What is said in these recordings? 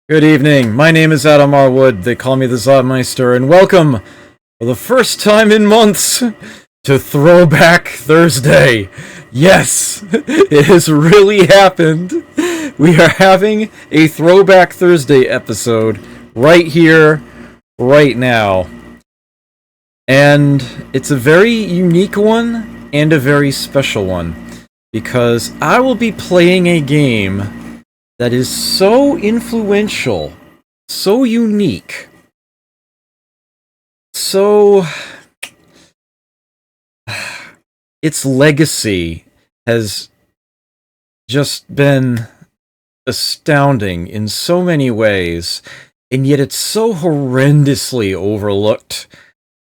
Good evening. My name is Adam R. Wood. They call me the Zodmeister, and welcome for the first time in months to Throwback Thursday. Yes, it has really happened. We are having a Throwback Thursday episode right here, right now. And it's a very unique one and a very special one because I will be playing a game that is so influential, so unique, so its legacy has just been astounding in so many ways, and yet it's so horrendously overlooked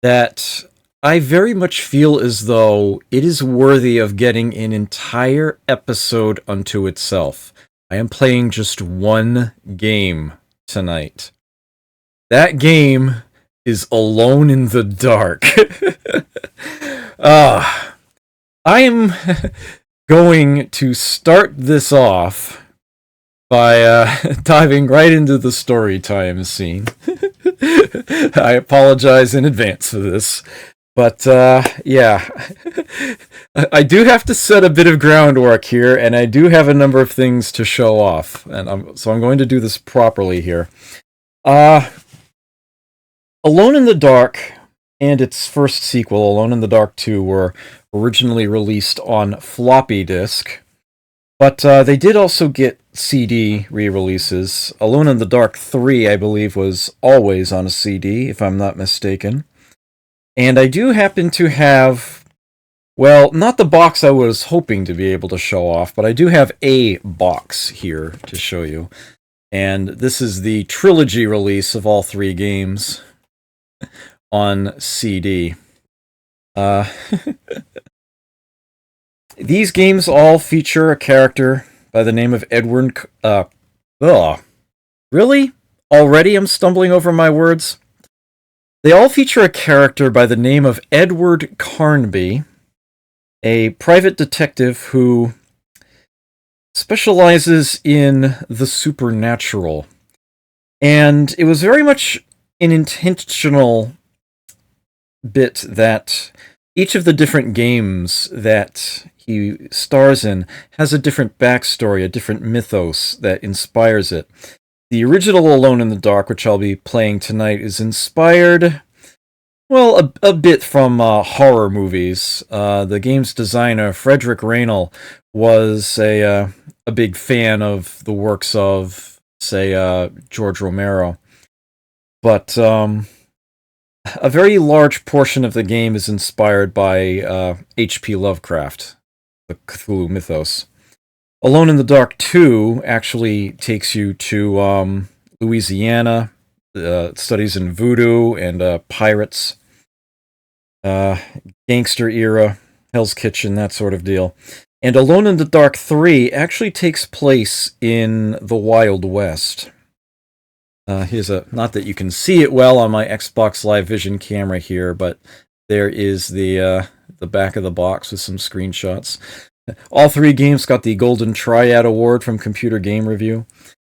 that I very much feel as though it is worthy of getting an entire episode unto itself. I am playing just one game tonight. That game is Alone in the Dark. I am going to start this off by diving right into the story time scene. I apologize in advance for this. But, yeah, I do have to set a bit of groundwork here, and I do have a number of things to show off, and so I'm going to do this properly here. Alone in the Dark and its first sequel, Alone in the Dark 2, were originally released on floppy disk, but they did also get CD re-releases. Alone in the Dark 3, I believe, was always on a CD, if I'm not mistaken. And I do happen to have, well, not the box I was hoping to be able to show off, but I do have a box here to show you. And this is the trilogy release of all three games on CD. These games all feature a character by the name of Edward... Really? Already I'm stumbling over my words? They all feature a character by the name of Edward Carnby, a private detective who specializes in the supernatural. And it was very much an intentional bit that each of the different games that he stars in has a different backstory, a different mythos that inspires it. The original Alone in the Dark, which I'll be playing tonight, is inspired, well, a bit from horror movies. The game's designer, Frederick Raynal, was a big fan of the works of, say, George Romero. But a very large portion of the game is inspired by H.P. Lovecraft, the Cthulhu mythos. Alone in the Dark 2 actually takes you to Louisiana, studies in voodoo and pirates, gangster era, Hell's Kitchen, that sort of deal. And Alone in the Dark 3 actually takes place in the Wild West. Here's not that you can see it well on my Xbox Live Vision camera here, but there is the back of the box with some screenshots. All three games got the Golden Triad Award from Computer Game Review.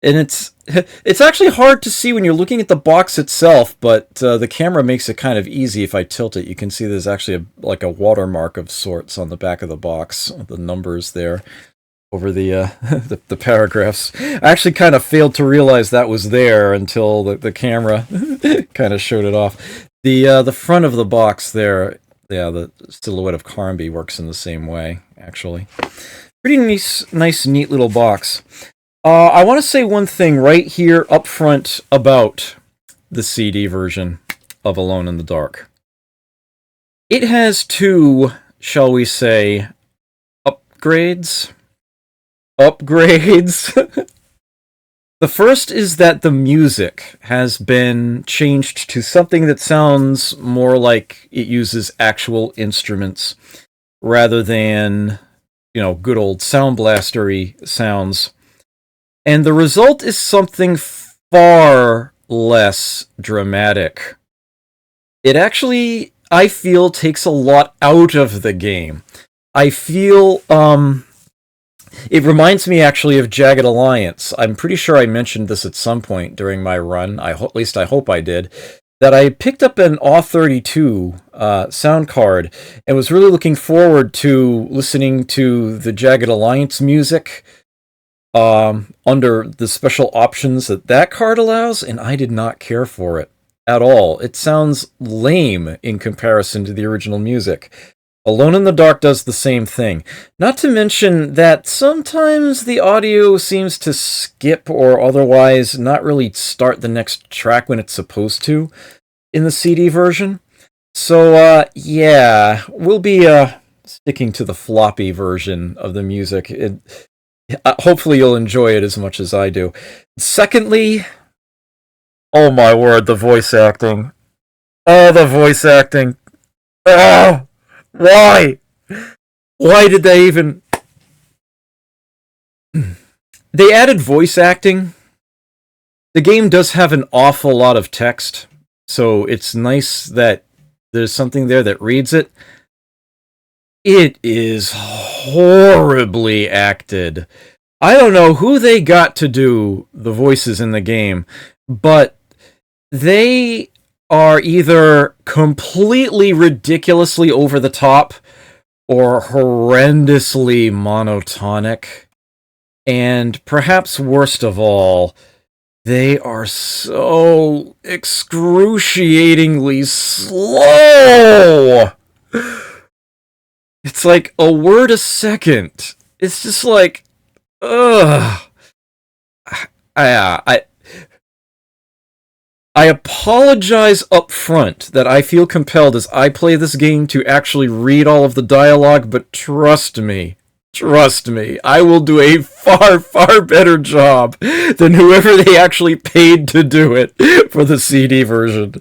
And it's actually hard to see when you're looking at the box itself, but the camera makes it kind of easy if I tilt it. You can see there's actually like a watermark of sorts on the back of the box, the numbers there over the paragraphs. I actually kind of failed to realize that was there until the camera kind of showed it off. The front of the box there, yeah, the silhouette of Carnby works in the same way, actually. Pretty nice, neat little box. I want to say one thing right here up front about the CD version of Alone in the Dark. It has two, shall we say, upgrades. The first is that the music has been changed to something that sounds more like it uses actual instruments rather than, good old Sound Blaster-y sounds. And the result is something far less dramatic. It actually, I feel, takes a lot out of the game. I feel It reminds me actually of Jagged Alliance. I'm pretty sure I mentioned this at some point during my run. At least I hope I did. That I picked up an AW32 sound card and was really looking forward to listening to the Jagged Alliance music under the special options that card allows, and I did not care for it at all. It sounds lame in comparison to the original music. Alone in the Dark does the same thing. Not to mention that sometimes the audio seems to skip or otherwise not really start the next track when it's supposed to in the CD version. So, yeah, we'll be sticking to the floppy version of the music. Hopefully you'll enjoy it as much as I do. Secondly, oh my word, the voice acting. Oh, the voice acting. Oh! Why? Why did they even... They added voice acting. The game does have an awful lot of text, so it's nice that there's something there that reads it. It is horribly acted. I don't know who they got to do the voices in the game, but they are either completely ridiculously over the top or horrendously monotonic. And perhaps worst of all, they are so excruciatingly slow. It's like a word a second. It's just like, ugh. I apologize up front that I feel compelled as I play this game to actually read all of the dialogue, but trust me, I will do a far, far better job than whoever they actually paid to do it for the CD version.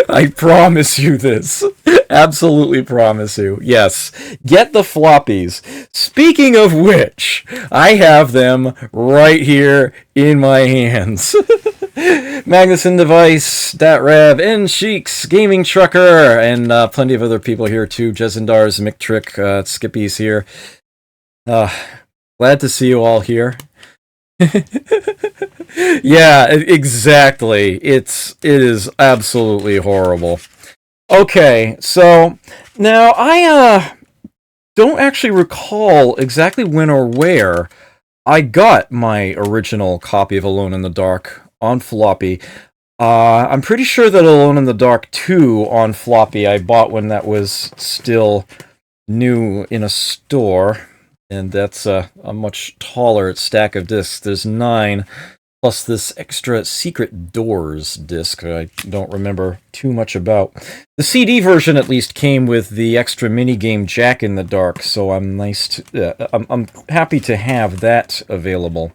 I promise you this. Absolutely promise you. Yes, get the floppies. Speaking of which, I have them right here in my hands. Magnuson Device, DatRev, N Sheiks, Gaming Trucker, and plenty of other people here too. Jezendars, McTrick, Skippy's here. Glad to see you all here. Yeah, exactly. It is absolutely horrible. Okay, so now I don't actually recall exactly when or where I got my original copy of Alone in the Dark on floppy. I'm pretty sure that Alone in the Dark 2 on floppy I bought when that was still new in a store. And that's a much taller stack of discs. There's 9, plus this extra Secret Doors disc I don't remember too much about. The CD version at least came with the extra minigame Jack in the Dark, so I'm happy to have that available.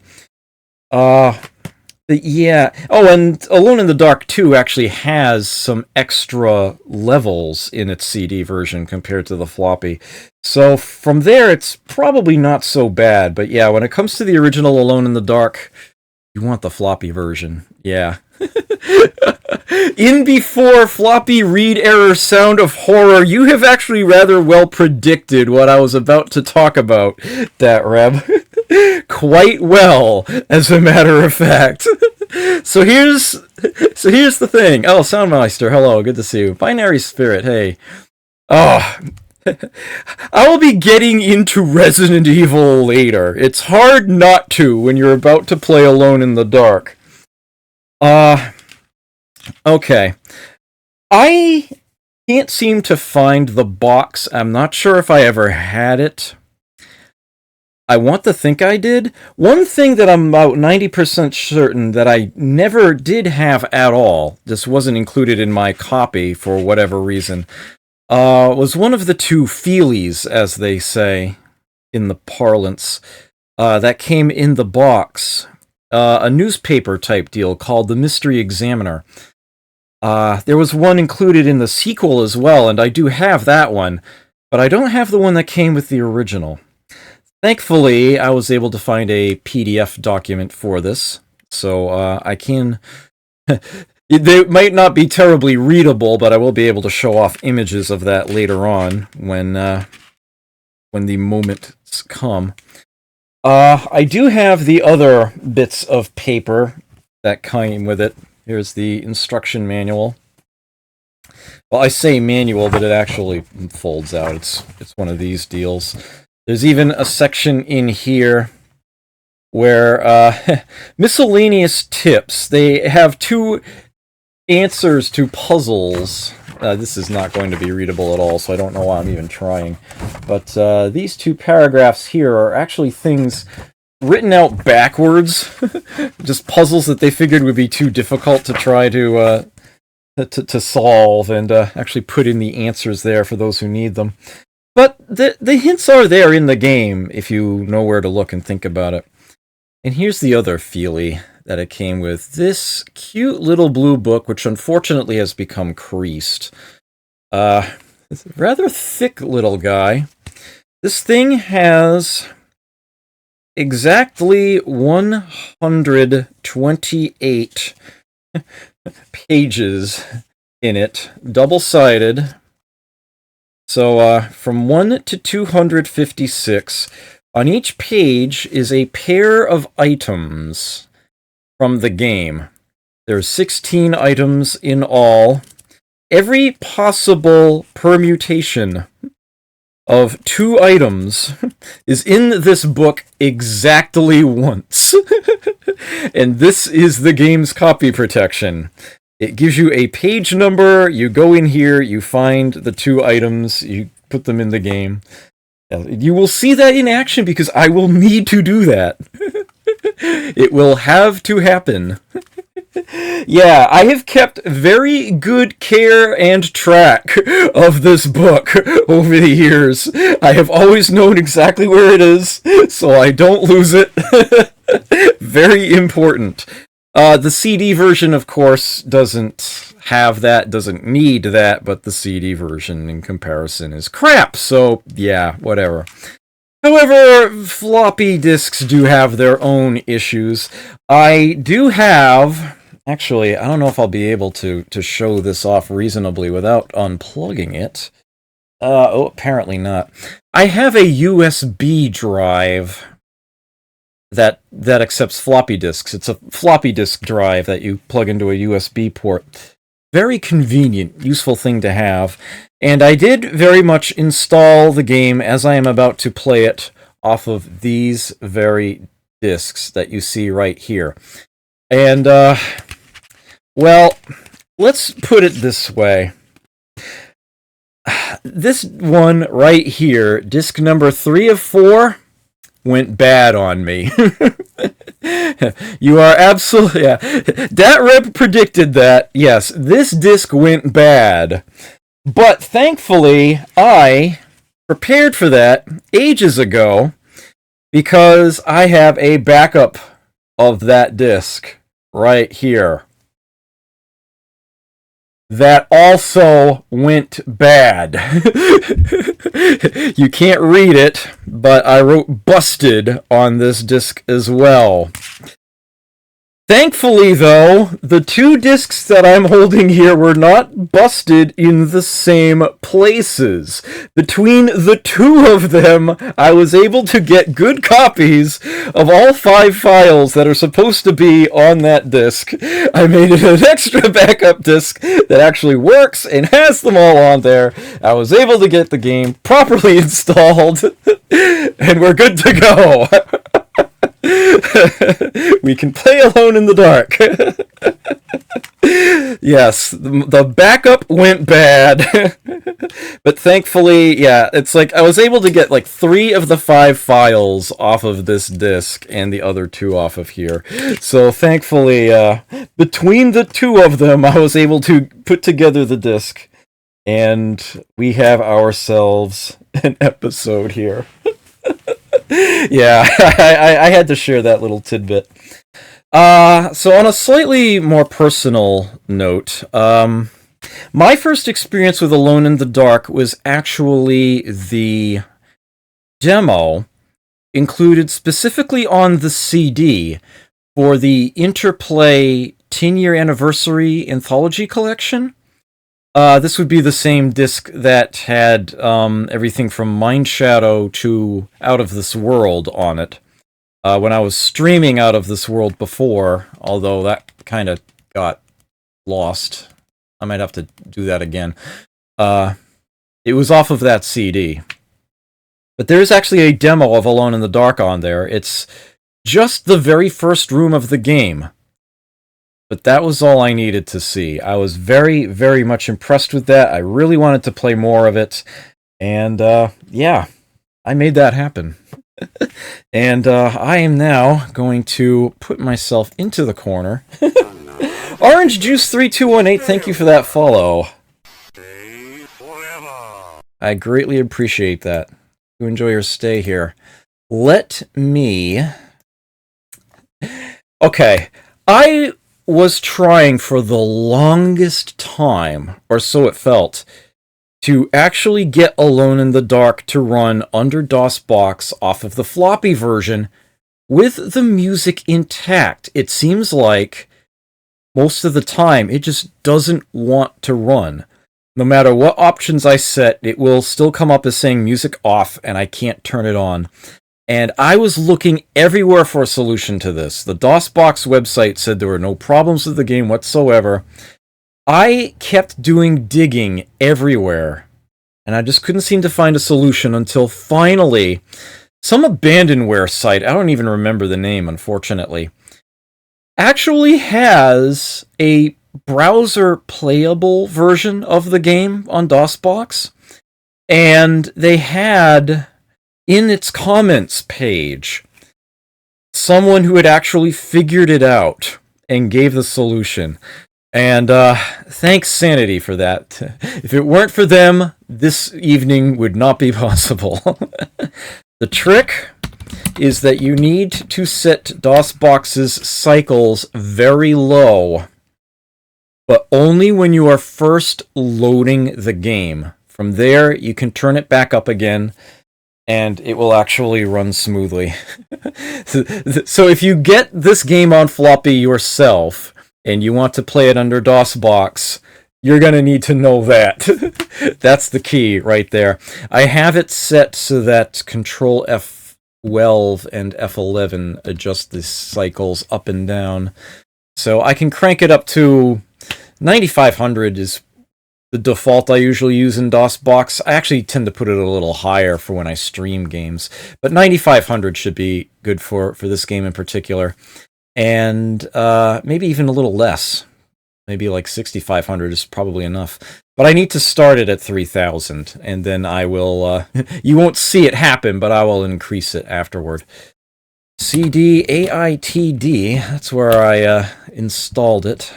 Yeah. Oh, and Alone in the Dark 2 actually has some extra levels in its CD version compared to the floppy. So from there, it's probably not so bad. But yeah, when it comes to the original Alone in the Dark, you want the floppy version. Yeah. In before floppy read error sound of horror, you have actually rather well predicted what I was about to talk about, DatRev. Quite well, as a matter of fact. So here's the thing. Oh, Soundmeister, hello, good to see you. Binary Spirit, hey. Oh, I will be getting into Resident Evil later. It's hard not to when you're about to play Alone in the Dark. Okay. I can't seem to find the box. I'm not sure if I ever had it. I want to think I did. One thing that I'm about 90% certain that I never did have at all, this wasn't included in my copy for whatever reason, was one of the 2 feelies, as they say in the parlance, that came in the box. A newspaper type deal called The Mystery Examiner. There was one included in the sequel as well, and I do have that one, but I don't have the one that came with the original. Thankfully, I was able to find a PDF document for this, so I can... They might not be terribly readable, but I will be able to show off images of that later on when the moments come. I do have the other bits of paper that came with it. Here's the instruction manual. Well, I say manual, but it actually folds out. It's one of these deals. There's even a section in here where miscellaneous tips. They have 2 answers to puzzles. This is not going to be readable at all, so I don't know why I'm even trying. But these 2 paragraphs here are actually things written out backwards. Just puzzles that they figured would be too difficult to try to solve, and actually put in the answers there for those who need them. But the hints are there in the game if you know where to look and think about it. And here's the other feelie that it came with. This cute little blue book, which unfortunately has become creased. It's a rather thick little guy. This thing has exactly 128 pages in it, double-sided. So from 1 to 256, on each page is a pair of items from the game. There's 16 items in all. Every possible permutation of 2 items is in this book exactly once. And this is the game's copy protection. It gives you a page number, you go in here, you find the 2 items, you put them in the game. You will see that in action because I will need to do that. It will have to happen. Yeah, I have kept very good care and track of this book over the years. I have always known exactly where it is, so I don't lose it. Very important. The CD version, of course, doesn't have that, doesn't need that, but the CD version in comparison is crap, so yeah, whatever. However, floppy disks do have their own issues. I do have... Actually, I don't know if I'll be able to show this off reasonably without unplugging it. Oh, apparently not. I have a USB drive that accepts floppy disks. It's a floppy disk drive that you plug into a USB port. Very convenient, useful thing to have. And I did very much install the game as I am about to play it off of these very disks that you see right here. And, well, let's put it this way. This one right here, disc number 3 of 4, went bad on me. You are absolutely... Yeah. Dat Rep predicted that. Yes, this disc went bad. But thankfully, I prepared for that ages ago because I have a backup of that disc right here. That also went bad. You can't read it, but I wrote busted on this disc as well. Thankfully, though, the 2 discs that I'm holding here were not busted in the same places. Between the 2 of them, I was able to get good copies of all 5 files that are supposed to be on that disc. I made it an extra backup disc that actually works and has them all on there. I was able to get the game properly installed, and we're good to go. We can play Alone in the Dark. Yes, the backup went bad. But thankfully, yeah, it's like I was able to get like 3 of the 5 files off of this disc and the other 2 off of here. So thankfully, between the 2 of them, I was able to put together the disc. And we have ourselves an episode here. Yeah, I had to share that little tidbit. So on a slightly more personal note, my first experience with Alone in the Dark was actually the demo included specifically on the CD for the Interplay 10-year anniversary anthology collection. This would be the same disc that had everything from Mind Shadow to Out of This World on it. when I was streaming Out of This World before, although that kind of got lost. I might have to do that again. It was off of that CD. But there's actually a demo of Alone in the Dark on there. It's just the very first room of the game. But that was all I needed to see. I was very, very much impressed with that. I really wanted to play more of it. And, yeah, I made that happen. And I am now going to put myself into the corner. Orange Juice 3218, thank you for that follow. I greatly appreciate that. You enjoy your stay here. Let me... Okay, I was trying for the longest time, or so it felt, to actually get Alone in the Dark to run under DOSBox off of the floppy version with the music intact. It seems like most of the time it just doesn't want to run. No matter what options I set, it will still come up as saying music off and I can't turn it on. And I was looking everywhere for a solution to this. The DOSBox website said there were no problems with the game whatsoever. I kept doing digging everywhere, and I just couldn't seem to find a solution until finally some abandonware site, I don't even remember the name, unfortunately, actually has a browser playable version of the game on DOSBox, and they had in its comments page someone who had actually figured it out and gave the solution. And thanks Sanity for that. If it weren't for them, this evening would not be possible. The trick is that you need to set DOSBox's cycles very low, but only when you are first loading the game. From there, you can turn it back up again, and it will actually run smoothly. So if you get this game on floppy yourself, and you want to play it under DOSBox, you're going to need to know that. That's the key right there. I have it set so that Control F12 and F11 adjust the cycles up and down. So I can crank it up to 9500 is the default I usually use in DOSBox. I actually tend to put it a little higher for when I stream games, but 9500 should be good for this game in particular. And maybe even a little less. Maybe like 6,500 is probably enough. But I need to start it at 3,000, and then I will... you won't see it happen, but I will increase it afterward. CD AITD, that's where I installed it.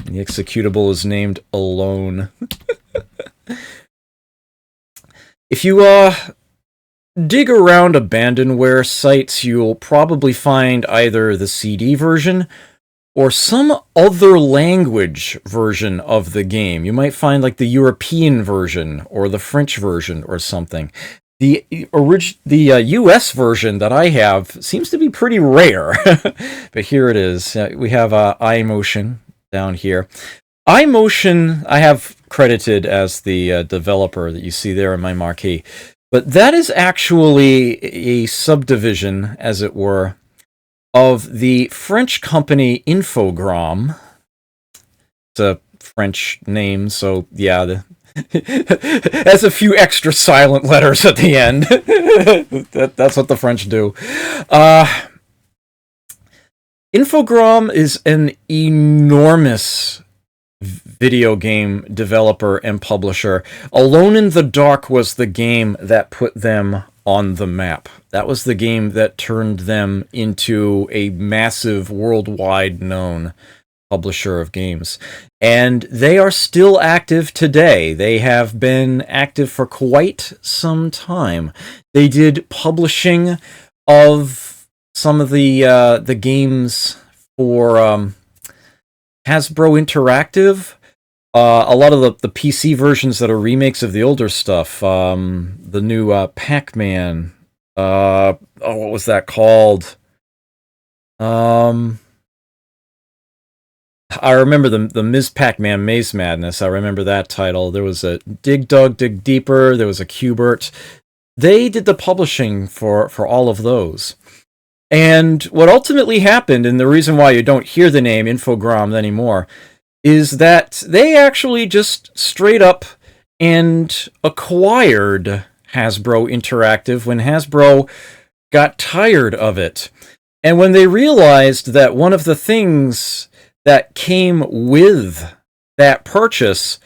And the executable is named Alone. If you... dig around abandonware sites, you'll probably find either the CD version or some other language version of the game. You might find like the European version or the French version or something. The US version that I have seems to be pretty rare, but here it is. We have iMotion down here. iMotion I have credited as the developer that you see there in my marquee. But that is actually a subdivision, as it were, of the French company Infogrames. It's a French name, so yeah, has a few extra silent letters at the end. That's what the French do. Infogrames is an enormous video game developer and publisher. Alone in the Dark was the game that put them on the map. That was the game that turned them into a massive worldwide known publisher of games. And they are still active today. They have been active for quite some time. They did publishing of some of the games for Hasbro Interactive, a lot of the PC versions that are remakes of the older stuff, the new Pac-Man, what was that called? I remember the Ms. Pac-Man Maze Madness. I remember that title. There was a Dig Dug, Dig Deeper. There was a Cubert. They did the publishing for all of those. And what ultimately happened, and the reason why you don't hear the name Infogrames anymore, is that they actually just straight up and acquired Hasbro Interactive when Hasbro got tired of it. And when they realized that one of the things that came with that purchase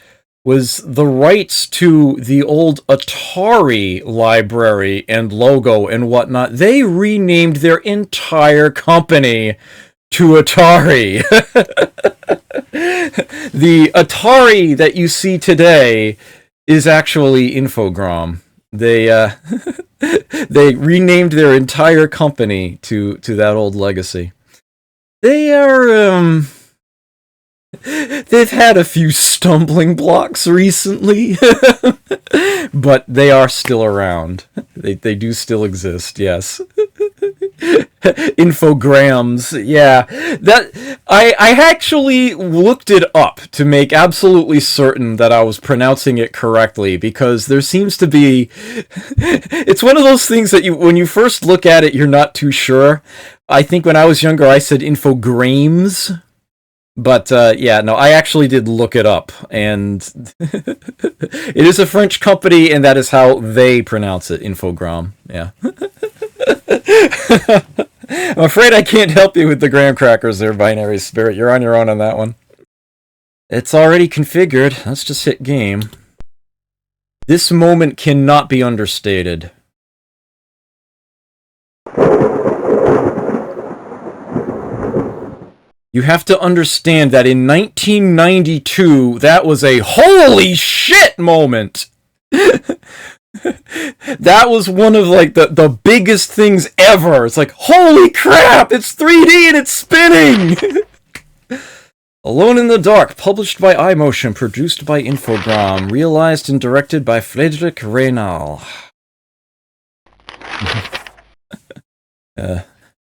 was the rights to the old Atari library and logo and whatnot, they renamed their entire company to Atari. The Atari that you see today is actually Infogrames. They they renamed their entire company to that old legacy. They are they've had a few stumbling blocks recently, but they are still around. They do still exist, yes. Infogrames, yeah. That I actually looked it up to make absolutely certain that I was pronouncing it correctly, because there seems to be it's one of those things that when you first look at it, you're not too sure. I think when I was younger I said Infogrames. But, yeah, no, I actually did look it up, and it is a French company, and that is how they pronounce it, Infogrames, yeah. I'm afraid I can't help you with the graham crackers there, Binary Spirit. You're on your own on that one. It's already configured. Let's just hit game. This moment cannot be understated. You have to understand that in 1992, that was a holy shit moment! That was one of, like, the biggest things ever. It's like, holy crap, it's 3D and it's spinning! Alone in the Dark, published by iMotion, produced by Infogrames, realized and directed by Frédéric Reynal.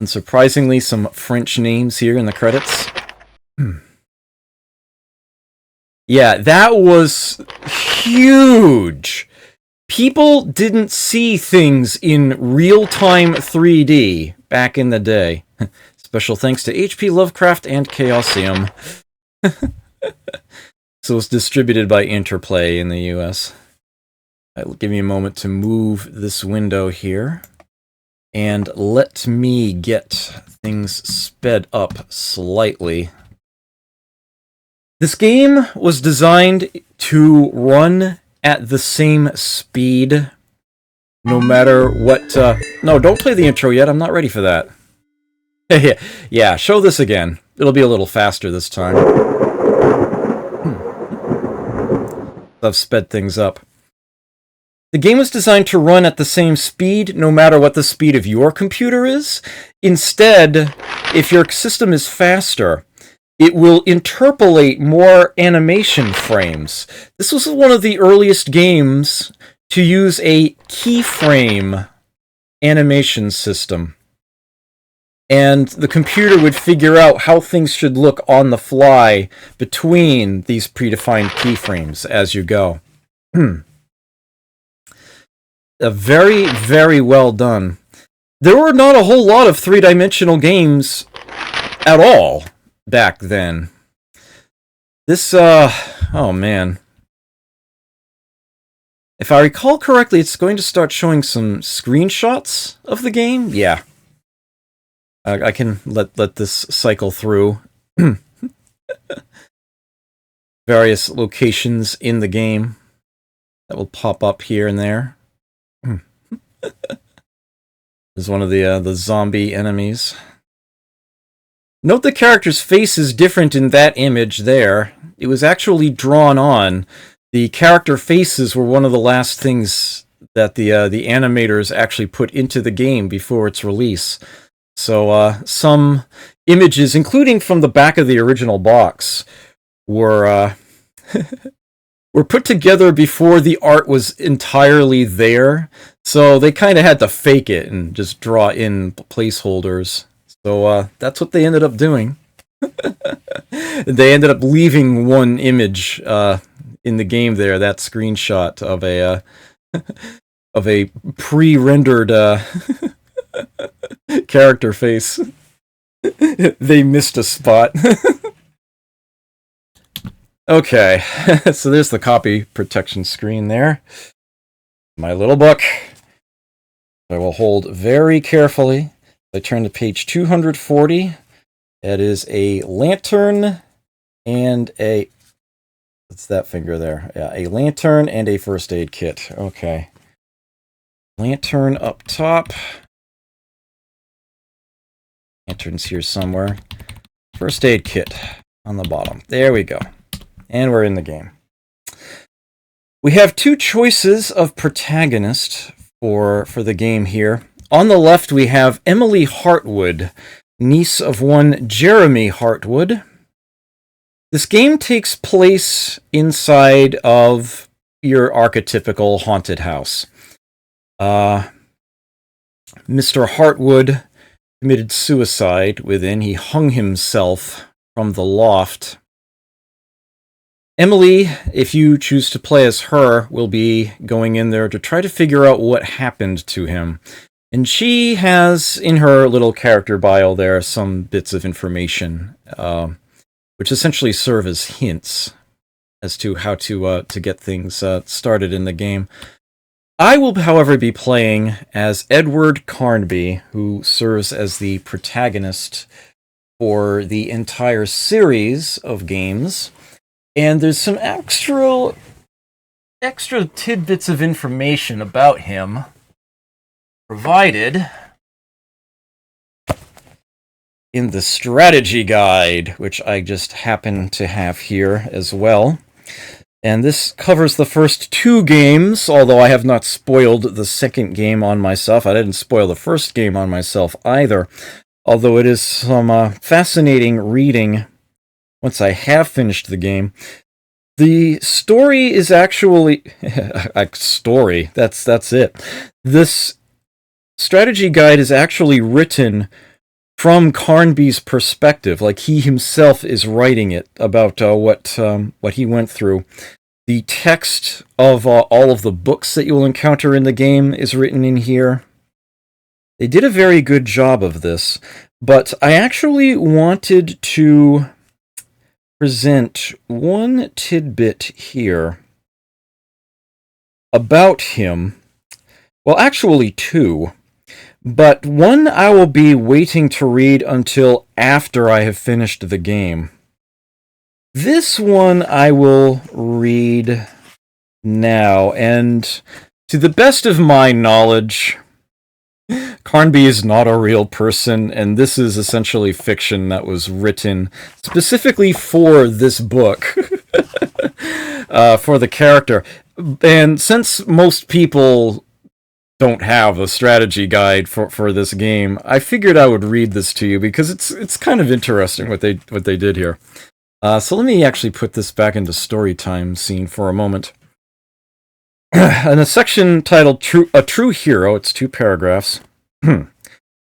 Unsurprisingly, some French names here in the credits. Yeah, that was huge. People didn't see things in real-time 3D back in the day. Special thanks to H.P. Lovecraft and Chaosium. So it's distributed by Interplay in the US. I'll give me a moment to move this window here. And let me get things sped up slightly. This game was designed to run at the same speed, no matter what... No, don't play the intro yet, I'm not ready for that. Yeah, show this again. It'll be a little faster this time. I've sped things up. The game was designed to run at the same speed, no matter what the speed of your computer is. Instead, if your system is faster, it will interpolate more animation frames. This was one of the earliest games to use a keyframe animation system. And the computer would figure out how things should look on the fly between these predefined keyframes as you go. Very, very well done. There were not a whole lot of three-dimensional games at all back then. This, oh man. If I recall correctly, it's going to start showing some screenshots of the game. Yeah. I can let this cycle through. Various locations in the game that will pop up here and there. There's one of the zombie enemies. Note the character's face is different in that image there. It was actually drawn on. The character faces were one of the last things that the animators actually put into the game before its release. So some images, including from the back of the original box, were were put together before the art was entirely there. So they kind of had to fake it and just draw in placeholders. So that's what they ended up doing. They ended up leaving one image in the game there, that screenshot of a pre-rendered Character face. They missed a spot. Okay, so there's the copy protection screen there. My little book. I will hold very carefully. I turn to page 240. That is a lantern and a... What's that finger there? Yeah, a lantern and a first aid kit. Okay. Lantern up top. Lantern's here somewhere. First aid kit on the bottom. There we go. And we're in the game. We have two choices of protagonist for the game here. On the left, we have Emily Hartwood, niece of one Jeremy Hartwood. This game takes place inside of your archetypical haunted house. Mr. Hartwood committed suicide within. He hung himself from the loft. Emily, if you choose to play as her, will be going in there to try to figure out what happened to him. And she has, in her little character bio there, some bits of information, which essentially serve as hints as to how to get things started in the game. I will, however, be playing as Edward Carnby, who serves as the protagonist for the entire series of games. And there's some extra tidbits of information about him provided in the strategy guide, which I just happen to have here as well. And this covers the first two games, although I have not spoiled the second game on myself. I didn't spoil the first game on myself either, although it is some fascinating reading once I have finished the game. The story is actually... story, that's it. This strategy guide is actually written from Carnby's perspective, like he himself is writing it about what he went through. The text of all of the books that you'll encounter in the game is written in here. They did a very good job of this, but I actually wanted to present one tidbit here about him. Well, actually two. But one I will be waiting to read until after I have finished the game. This one I will read now, and to the best of my knowledge, Carnby is not a real person, and this is essentially fiction that was written specifically for this book, for the character. And since most people don't have a strategy guide for this game, I figured I would read this to you because it's kind of interesting what they did here. So let me actually put this back into story time scene for a moment. In a section titled A True Hero, it's 2 paragraphs.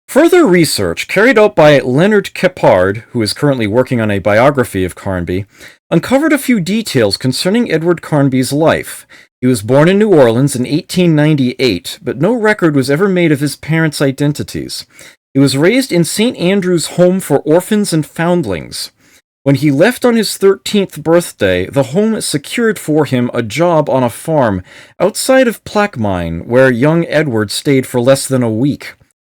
Further research carried out by Leonard Keppard, who is currently working on a biography of Carnby, uncovered a few details concerning Edward Carnby's life. He was born in New Orleans in 1898, but no record was ever made of his parents' identities. He was raised in St. Andrew's Home for Orphans and Foundlings. When he left on his 13th birthday, the home secured for him a job on a farm outside of Plaquemine, where young Edward stayed for less than a week.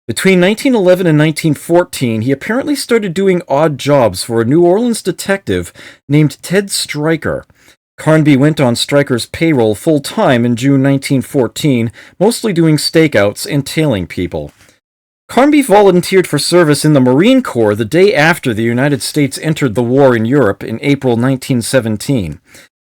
Between 1911 and 1914, he apparently started doing odd jobs for a New Orleans detective named Ted Stryker. Carnby went on Stryker's payroll full-time in June 1914, mostly doing stakeouts and tailing people. Carnby volunteered for service in the Marine Corps the day after the United States entered the war in Europe in April 1917.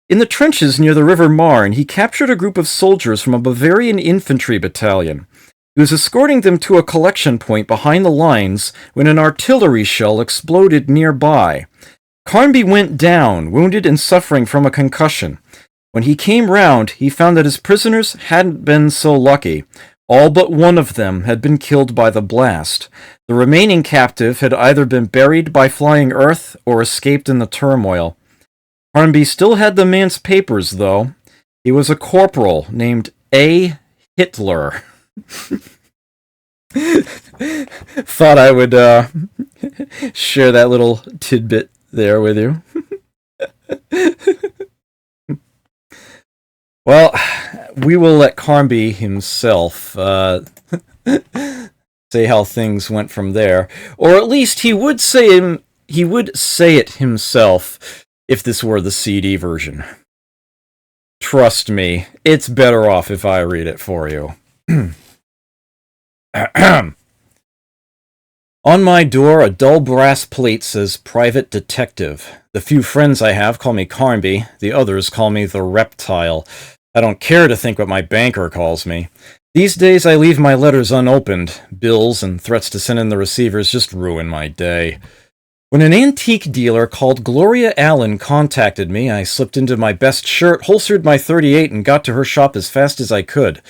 In the trenches near the River Marne, he captured a group of soldiers from a Bavarian infantry battalion. He was escorting them to a collection point behind the lines when an artillery shell exploded nearby. Carnby went down, wounded and suffering from a concussion. When he came round, he found that his prisoners hadn't been so lucky. All but one of them had been killed by the blast. The remaining captive had either been buried by flying earth or escaped in the turmoil. Carnby still had the man's papers, though. He was a corporal named A. Hitler. Thought I would share that little tidbit there with you. Well, we will let Carnby himself say how things went from there, or at least he would say it himself if this were the CD version. Trust me, it's better off if I read it for you. On my door, a dull brass plate says Private Detective. The few friends I have call me Carnby, the others call me the Reptile. I don't care to think what my banker calls me. These days I leave my letters unopened. Bills and threats to send in the receivers just ruin my day. When an antique dealer called Gloria Allen contacted me, I slipped into my best shirt, holstered my .38, and got to her shop as fast as I could.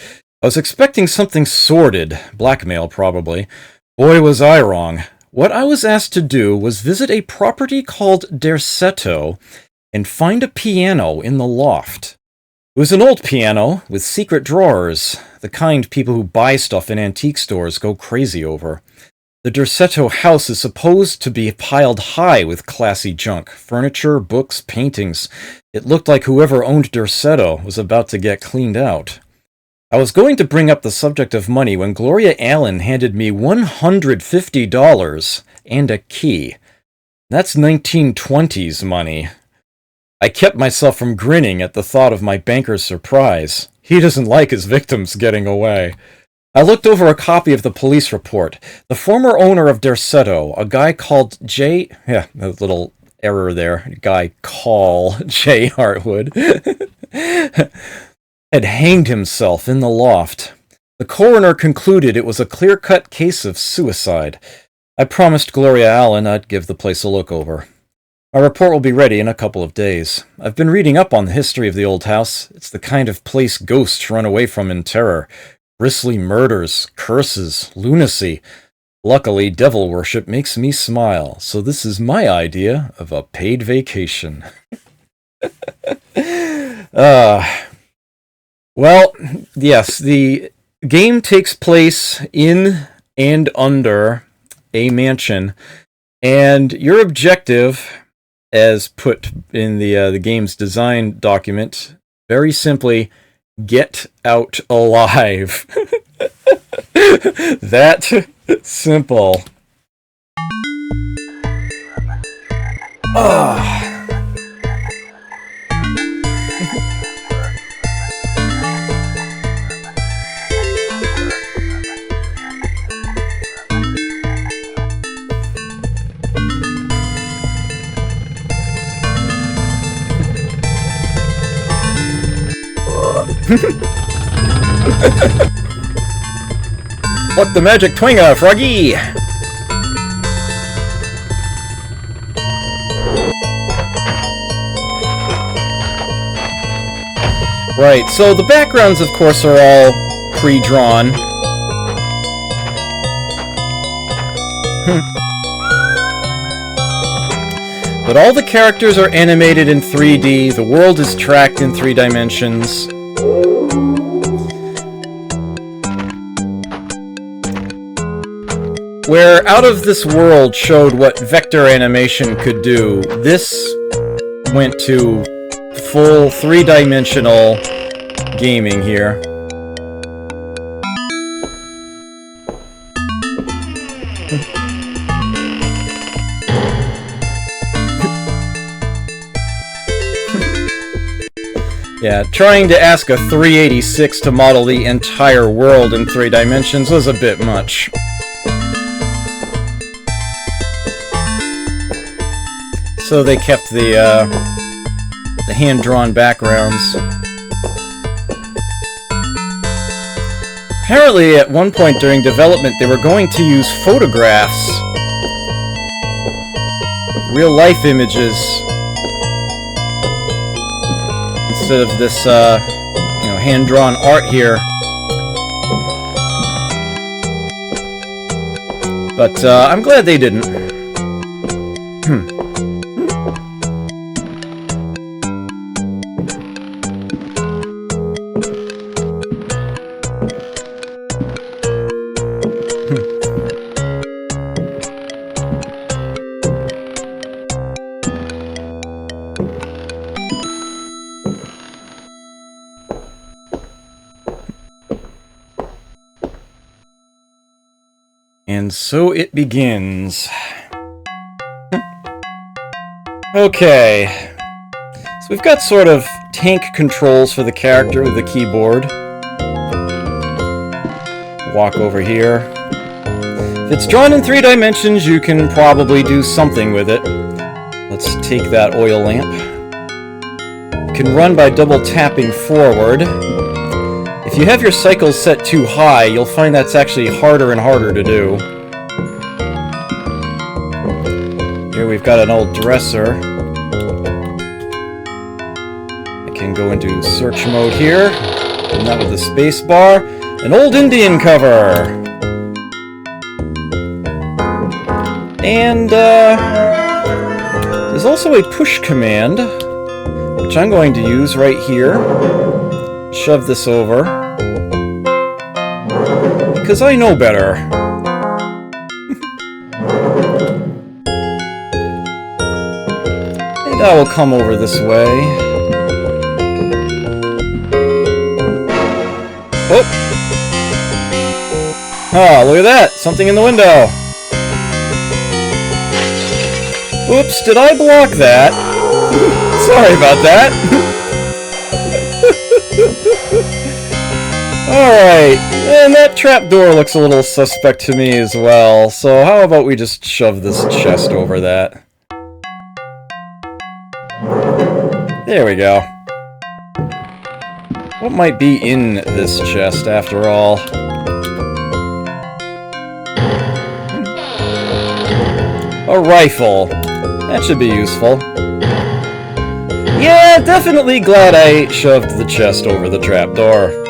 I was expecting something sordid, blackmail probably. Boy, was I wrong. What I was asked to do was visit a property called Derceto and find a piano in the loft. It was an old piano with secret drawers, the kind people who buy stuff in antique stores go crazy over. The Derceto house is supposed to be piled high with classy junk, furniture, books, paintings. It looked like whoever owned Derceto was about to get cleaned out. I was going to bring up the subject of money when Gloria Allen handed me $150 and a key. That's 1920s money. I kept myself from grinning at the thought of my banker's surprise. He doesn't like his victims getting away. I looked over a copy of the police report. The former owner of Derceto, a guy called a little error there, a guy called J. Hartwood, had hanged himself in the loft. The coroner concluded it was a clear-cut case of suicide. I promised Gloria Allen I'd give the place a look over. My report will be ready in a couple of days. I've been reading up on the history of the old house. It's the kind of place ghosts run away from in terror. Grisly murders, curses, lunacy. Luckily, devil worship makes me smile, so this is my idea of a paid vacation. Well, yes, the game takes place in and under a mansion, and your objective, as put in the game's design document, very simply, get out alive. That simple. What the magic twinger, Froggy? Right, so the backgrounds, of course, are all pre-drawn. But all the characters are animated in 3D, the world is tracked in 3 dimensions. Where Out of This World showed what vector animation could do, this went to full 3-dimensional gaming here. Yeah, trying to ask a 386 to model the entire world in 3 dimensions was a bit much. So they kept the hand-drawn backgrounds. Apparently, at one point during development, they were going to use photographs, real-life images, instead of this, hand-drawn art here. But I'm glad they didn't. And so it begins. Okay. So we've got sort of tank controls for the character with the keyboard. Walk over here. If it's drawn in 3 dimensions, you can probably do something with it. Let's take that oil lamp. You can run by double tapping forward. If you have your cycles set too high, you'll find that's actually harder and harder to do. Here we've got an old dresser. I can go into search mode here, and that with the space bar. An old Indian cover! And, there's also a push command, which I'm going to use right here. Shove this over. Because I know better. And I will come over this way. Oh! Oh, look at that! Something in the window! Oops, did I block that? Sorry about that! Alright, and that trapdoor looks a little suspect to me as well, so how about we just shove this chest over that? There we go. What might be in this chest, after all? A rifle. That should be useful. Yeah, definitely glad I shoved the chest over the trapdoor.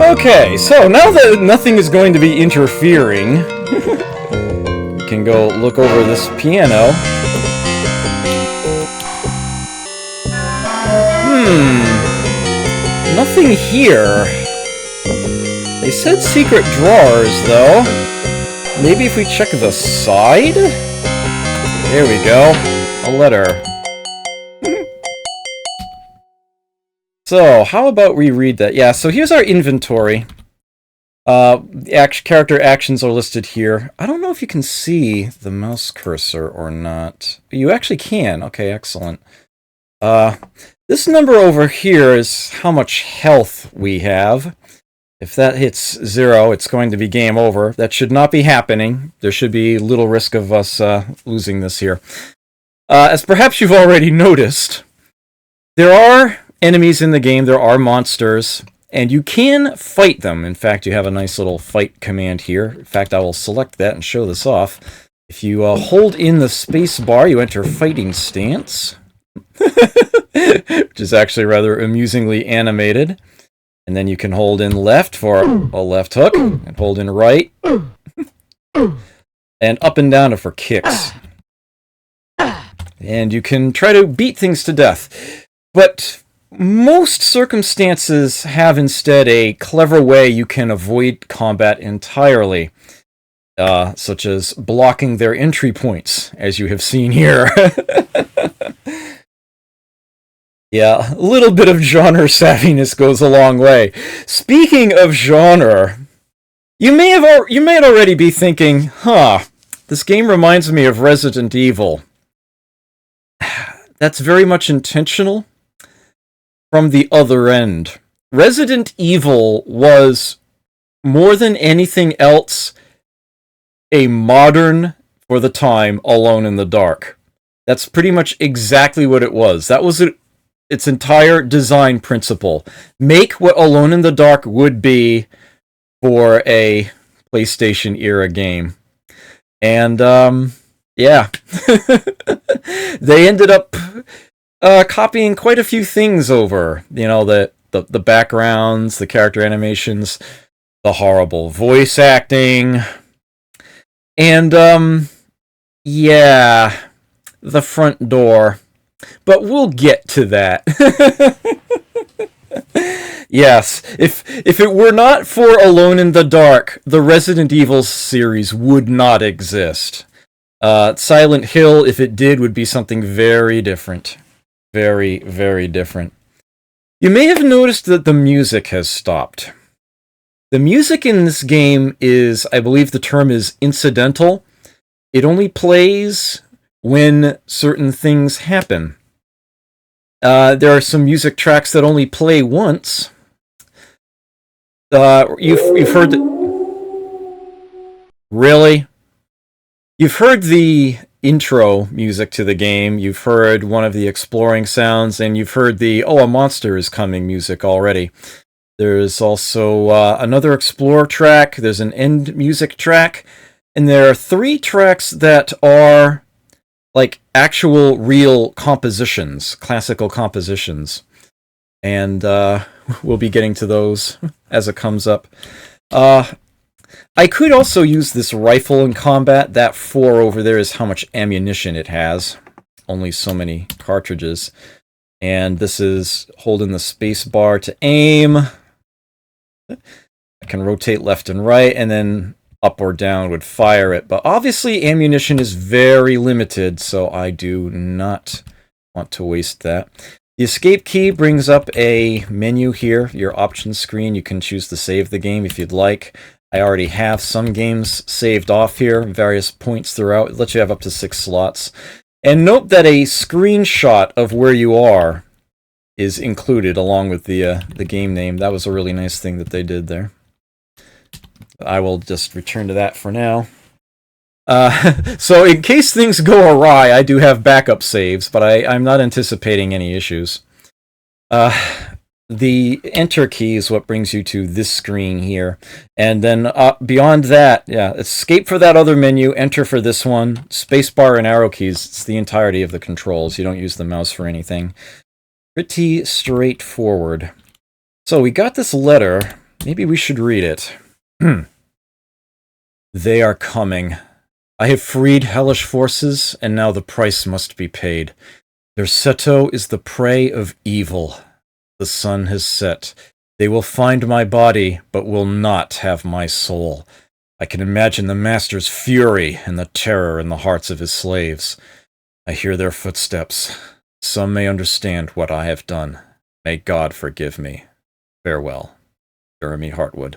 Okay, so now that nothing is going to be interfering, we can go look over this piano. Nothing here. They said secret drawers, though. Maybe if we check the side? There we go. A letter. So, how about we read that? Yeah, so here's our inventory. Character actions are listed here. I don't know if you can see the mouse cursor or not. You actually can. Okay, excellent. This number over here is how much health we have. If that hits 0, it's going to be game over. That should not be happening. There should be little risk of us losing this here. As perhaps you've already noticed, there are enemies in the game, there are monsters, and you can fight them. In fact, you have a nice little fight command here. In fact, I will select that and show this off. If you hold in the space bar, you enter fighting stance, which is actually rather amusingly animated. And then you can hold in left for a left hook, and hold in right, and up and down for kicks. And you can try to beat things to death. But most circumstances have instead a clever way you can avoid combat entirely, such as blocking their entry points, as you have seen here. Yeah, a little bit of genre savviness goes a long way. Speaking of genre, you may already be thinking, this game reminds me of Resident Evil. That's very much intentional. From the other end, Resident Evil was, more than anything else, a modern, for the time, Alone in the Dark. That's pretty much exactly what it was. That was its entire design principle. Make what Alone in the Dark would be for a PlayStation era game. And, yeah. They ended up copying quite a few things over. You know, the backgrounds, the character animations, the horrible voice acting, and, yeah, the front door. But we'll get to that. Yes, if it were not for Alone in the Dark, the Resident Evil series would not exist. Silent Hill, if it did, would be something very different. Very, very different. You may have noticed that the music has stopped. The music in this game is, I believe the term is incidental. It only plays when certain things happen. There are some music tracks that only play once. You've heard really? You've heard the intro music to the game, you've heard one of the exploring sounds, and you've heard the "oh, a monster is coming" music already. There's also another explore track, there's an end music track, and there are 3 tracks that are like actual real compositions, classical compositions. And we'll be getting to those as it comes up. I could also use this rifle in combat. That 4 over there is how much ammunition it has. Only so many cartridges. And this is holding the space bar to aim. I can rotate left and right, and then up or down would fire it. But obviously ammunition is very limited, so I do not want to waste that. The escape key brings up a menu here, your options screen. You can choose to save the game if you'd like. I already have some games saved off here, various points throughout. It lets you have up to 6 slots. And note that a screenshot of where you are is included along with the game name. That was a really nice thing that they did there. I will just return to that for now. So in case things go awry, I do have backup saves, but I'm not anticipating any issues. The enter key is what brings you to this screen here. And then beyond that, yeah, escape for that other menu, enter for this one, spacebar and arrow keys. It's the entirety of the controls. You don't use the mouse for anything. Pretty straightforward. So we got this letter. Maybe we should read it. They are coming. I have freed hellish forces, and now the price must be paid. Their Seto is the prey of evil. The sun has set. They will find my body, but will not have my soul. I can imagine the master's fury and the terror in the hearts of his slaves. I hear their footsteps. Some may understand what I have done. May God forgive me. Farewell. Jeremy Hartwood.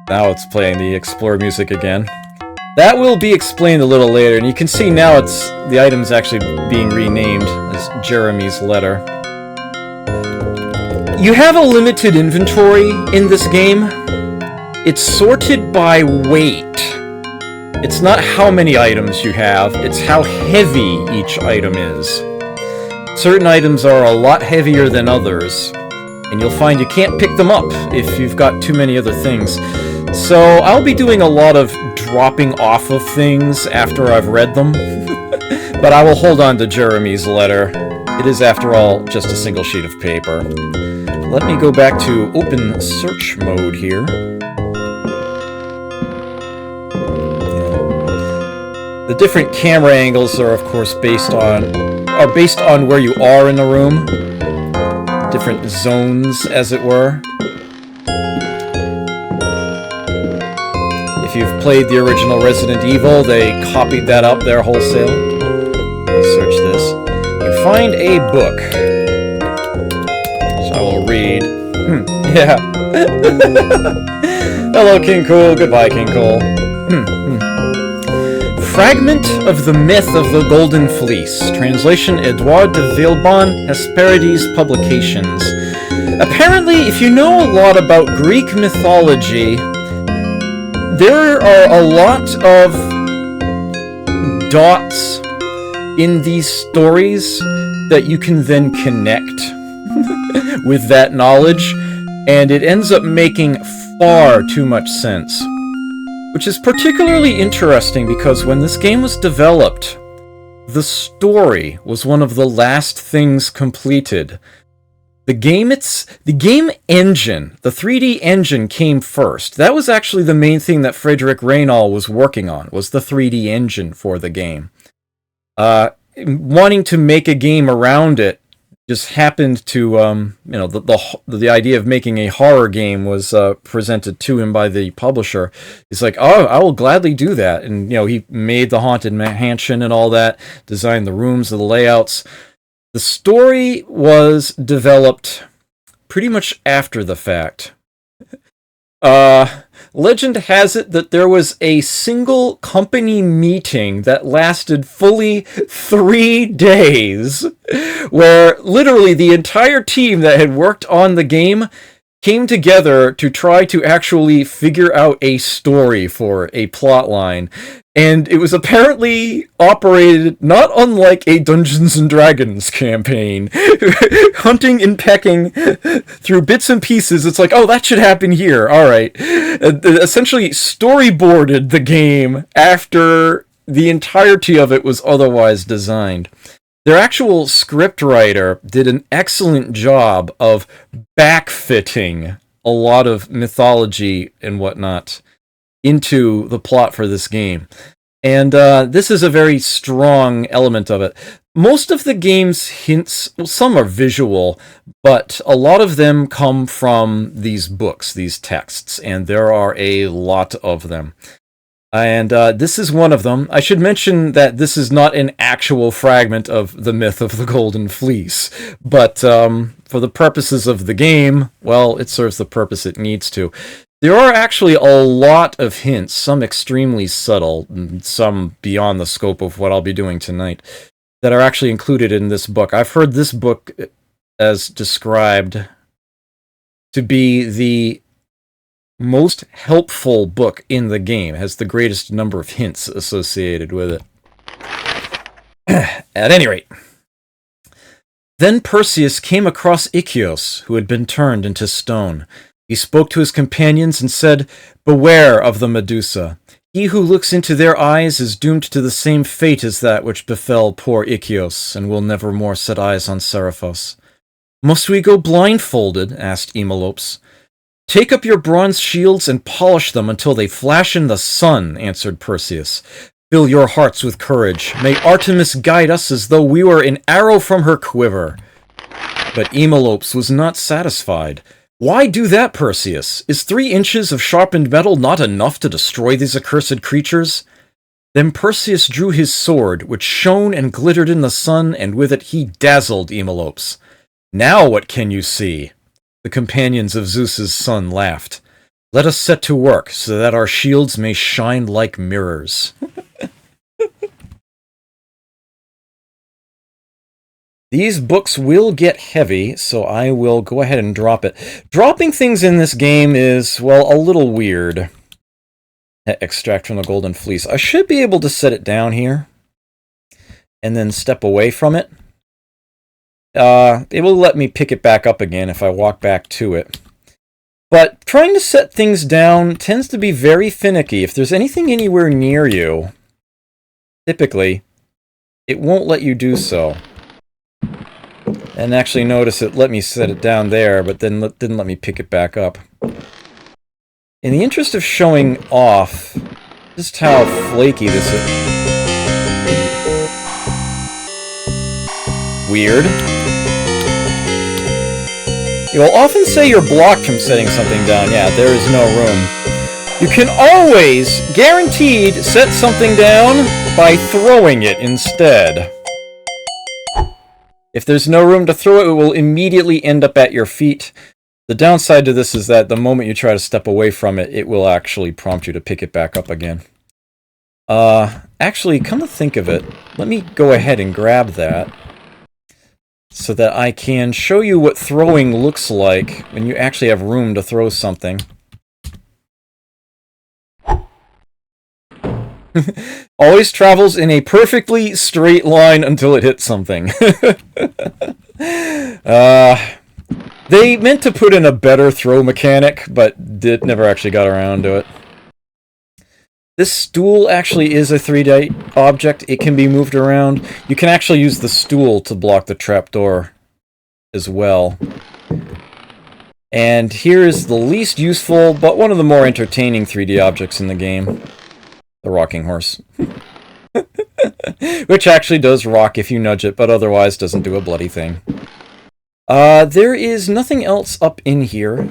Now it's playing the Explore music again. That will be explained a little later, and you can see now the item's actually being renamed as Jeremy's letter. You have a limited inventory in this game. It's sorted by weight. It's not how many items you have, it's how heavy each item is. Certain items are a lot heavier than others, and you'll find you can't pick them up if you've got too many other things. So I'll be doing a lot of dropping off of things after I've read them, but I will hold on to Jeremy's letter. It is, after all, just a single sheet of paper. Let me go back to open search mode here. The different camera angles are, of course, based on where you are in the room. Different zones, as it were. If you've played the original Resident Evil, they copied that up there wholesale. Search this. You find a book. So I will read. Yeah. Hello, King Cool. Goodbye, King Cool. Fragment of the Myth of the Golden Fleece. Translation Edouard de Villebon, Hesperides Publications. Apparently, if you know a lot about Greek mythology, there are a lot of dots in these stories that you can then connect with that knowledge, and it ends up making far too much sense. Which is particularly interesting because when this game was developed, the story was one of the last things completed. The game engine, the 3D engine, came first. That was actually the main thing that Frederick Reynal was working on, was the 3D engine for the game. Wanting to make a game around it just happened to, the idea of making a horror game was presented to him by the publisher. He's like, oh, I will gladly do that. And, he made the Haunted Mansion and all that, designed the rooms, the layouts. The story was developed pretty much after the fact. Legend has it that there was a single company meeting that lasted fully 3 days, where literally the entire team that had worked on the game came together to try to actually figure out a story for a plot line. And it was apparently operated not unlike a Dungeons and Dragons campaign. Hunting and pecking through bits and pieces. It's like, oh, that should happen here. All right. Essentially storyboarded the game after the entirety of it was otherwise designed. Their actual scriptwriter did an excellent job of backfitting a lot of mythology and whatnot into the plot for this game. And this is a very strong element of it. Most of the game's hints, well, some are visual, but a lot of them come from these books, these texts, and there are a lot of them. And this is one of them. I should mention that this is not an actual fragment of the myth of the Golden Fleece, but for the purposes of the game, well, it serves the purpose it needs to. There are actually a lot of hints, some extremely subtle, and some beyond the scope of what I'll be doing tonight, that are actually included in this book. I've heard this book as described to be the most helpful book in the game, has the greatest number of hints associated with it. At any rate, then Perseus came across Ichthys, who had been turned into stone. He spoke to his companions and said, "Beware of the Medusa. He who looks into their eyes is doomed to the same fate as that which befell poor Ichthys, and will never more set eyes on Seriphos." "Must we go blindfolded?" asked Eumolpus. "Take up your bronze shields and polish them until they flash in the sun," answered Perseus. "Fill your hearts with courage. May Artemis guide us as though we were an arrow from her quiver." But Eumolpus was not satisfied. "Why do that, Perseus? Is 3 inches of sharpened metal not enough to destroy these accursed creatures?" Then Perseus drew his sword, which shone and glittered in the sun, and with it he dazzled Eumolpus. "Now what can you see?" The companions of Zeus's son laughed. "Let us set to work, so that our shields may shine like mirrors." These books will get heavy, so I will go ahead and drop it. Dropping things in this game is, well, a little weird. Extract from the Golden Fleece. I should be able to set it down here, and then step away from it. It will let me pick it back up again if I walk back to it. But trying to set things down tends to be very finicky. If there's anything anywhere near you, typically, it won't let you do so. And actually notice it let me set it down there, but then didn't let me pick it back up. In the interest of showing off just how flaky this is. Weird. You will often say you're blocked from setting something down. Yeah, there is no room. You can always, guaranteed, set something down by throwing it instead. If there's no room to throw it, it will immediately end up at your feet. The downside to this is that the moment you try to step away from it, it will actually prompt you to pick it back up again. Actually, come to think of it, let me go ahead and grab that, so that I can show you what throwing looks like when you actually have room to throw something. Always travels in a perfectly straight line until it hits something. They meant to put in a better throw mechanic, but never actually got around to it. This stool actually is a 3D object. It can be moved around. You can actually use the stool to block the trapdoor as well. And here is the least useful, but one of the more entertaining 3D objects in the game. The rocking horse. Which actually does rock if you nudge it, but otherwise doesn't do a bloody thing. There is nothing else up in here.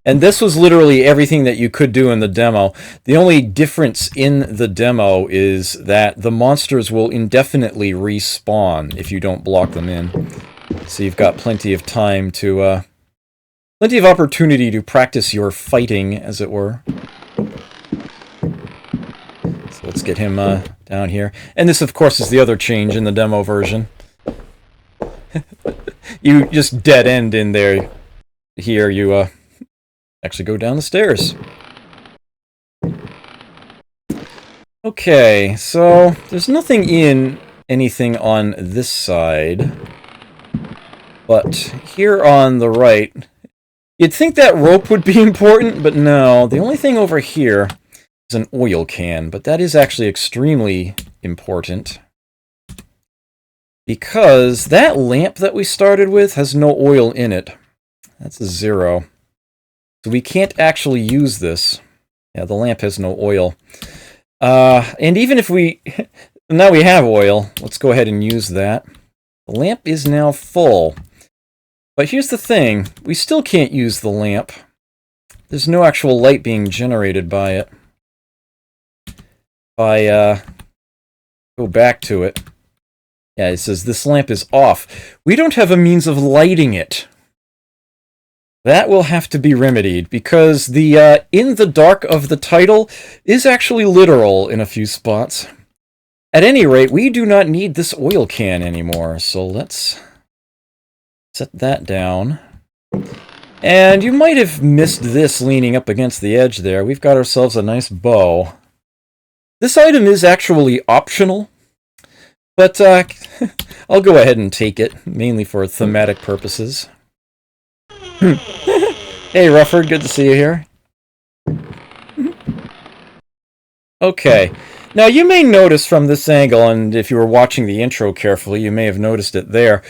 And this was literally everything that you could do in the demo. The only difference in the demo is that the monsters will indefinitely respawn if you don't block them in. So you've got plenty of time to, plenty of opportunity to practice your fighting, as it were. So let's get him down here. And this, of course, is the other change in the demo version. You just dead end in there. Here, you actually go down the stairs. Okay, so there's nothing in anything on this side. But here on the right, you'd think that rope would be important, but no. The only thing over here is an oil can, but that is actually extremely important. Because that lamp that we started with has no oil in it. That's a 0. So we can't actually use this. Yeah, the lamp has no oil. And even if we... now we have oil. Let's go ahead and use that. The lamp is now full. But here's the thing. We still can't use the lamp. There's no actual light being generated by it. If I go back to it... yeah, it says this lamp is off. We don't have a means of lighting it. That will have to be remedied, because the in the dark of the title is actually literal in a few spots. At any rate, we do not need this oil can anymore, so let's set that down. And you might have missed this leaning up against the edge there. We've got ourselves a nice bow. This item is actually optional. But I'll go ahead and take it, mainly for thematic purposes. Hey, Rufford, good to see you here. Okay, now you may notice from this angle, and if you were watching the intro carefully, you may have noticed it there.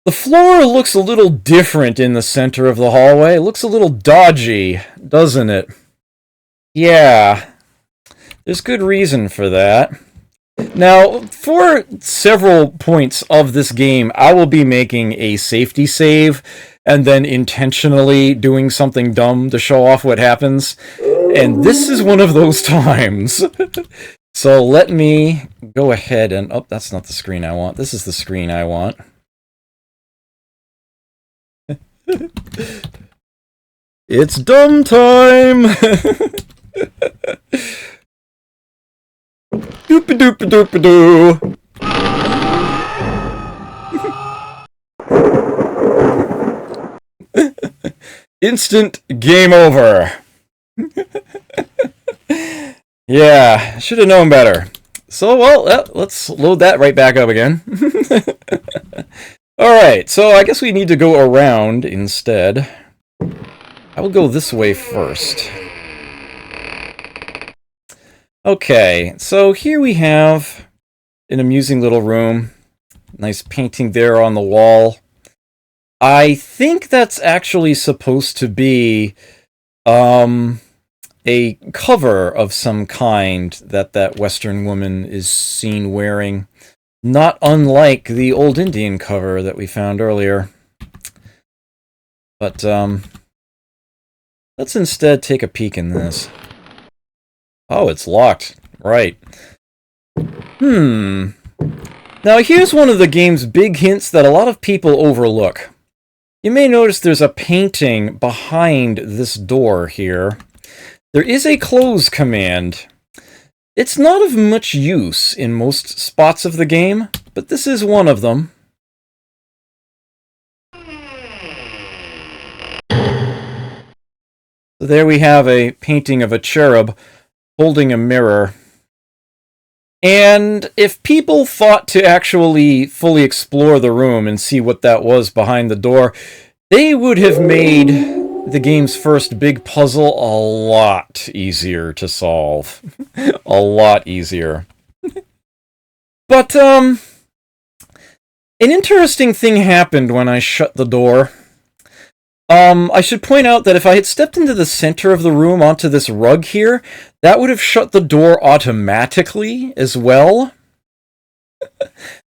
The floor looks a little different in the center of the hallway. It looks a little dodgy, doesn't it? Yeah, there's good reason for that. Now, for several points of this game, I will be making a safety save and then intentionally doing something dumb to show off what happens. And this is one of those times. So let me go ahead and... oh, that's not the screen I want. This is the screen I want. It's dumb time! Doop-a-doop-a-doop-a-doo! Instant game over. Yeah, should have known better. So, well, let's load that right back up again. Alright, so I guess we need to go around instead. I will go this way first. Okay, so here we have an amusing little room. Nice painting there on the wall. I think that's actually supposed to be a cover of some kind that Western woman is seen wearing. Not unlike the old Indian cover that we found earlier. But let's instead take a peek in this. Oh, it's locked. Right. Now, here's one of the game's big hints that a lot of people overlook. You may notice there's a painting behind this door here. There is a close command. It's not of much use in most spots of the game, but this is one of them. So there we have a painting of a cherub holding a mirror. And if people thought to actually fully explore the room and see what that was behind the door, they would have made the game's first big puzzle a lot easier to solve. A lot easier. But, an interesting thing happened when I shut the door. I should point out that if I had stepped into the center of the room onto this rug here, that would have shut the door automatically as well.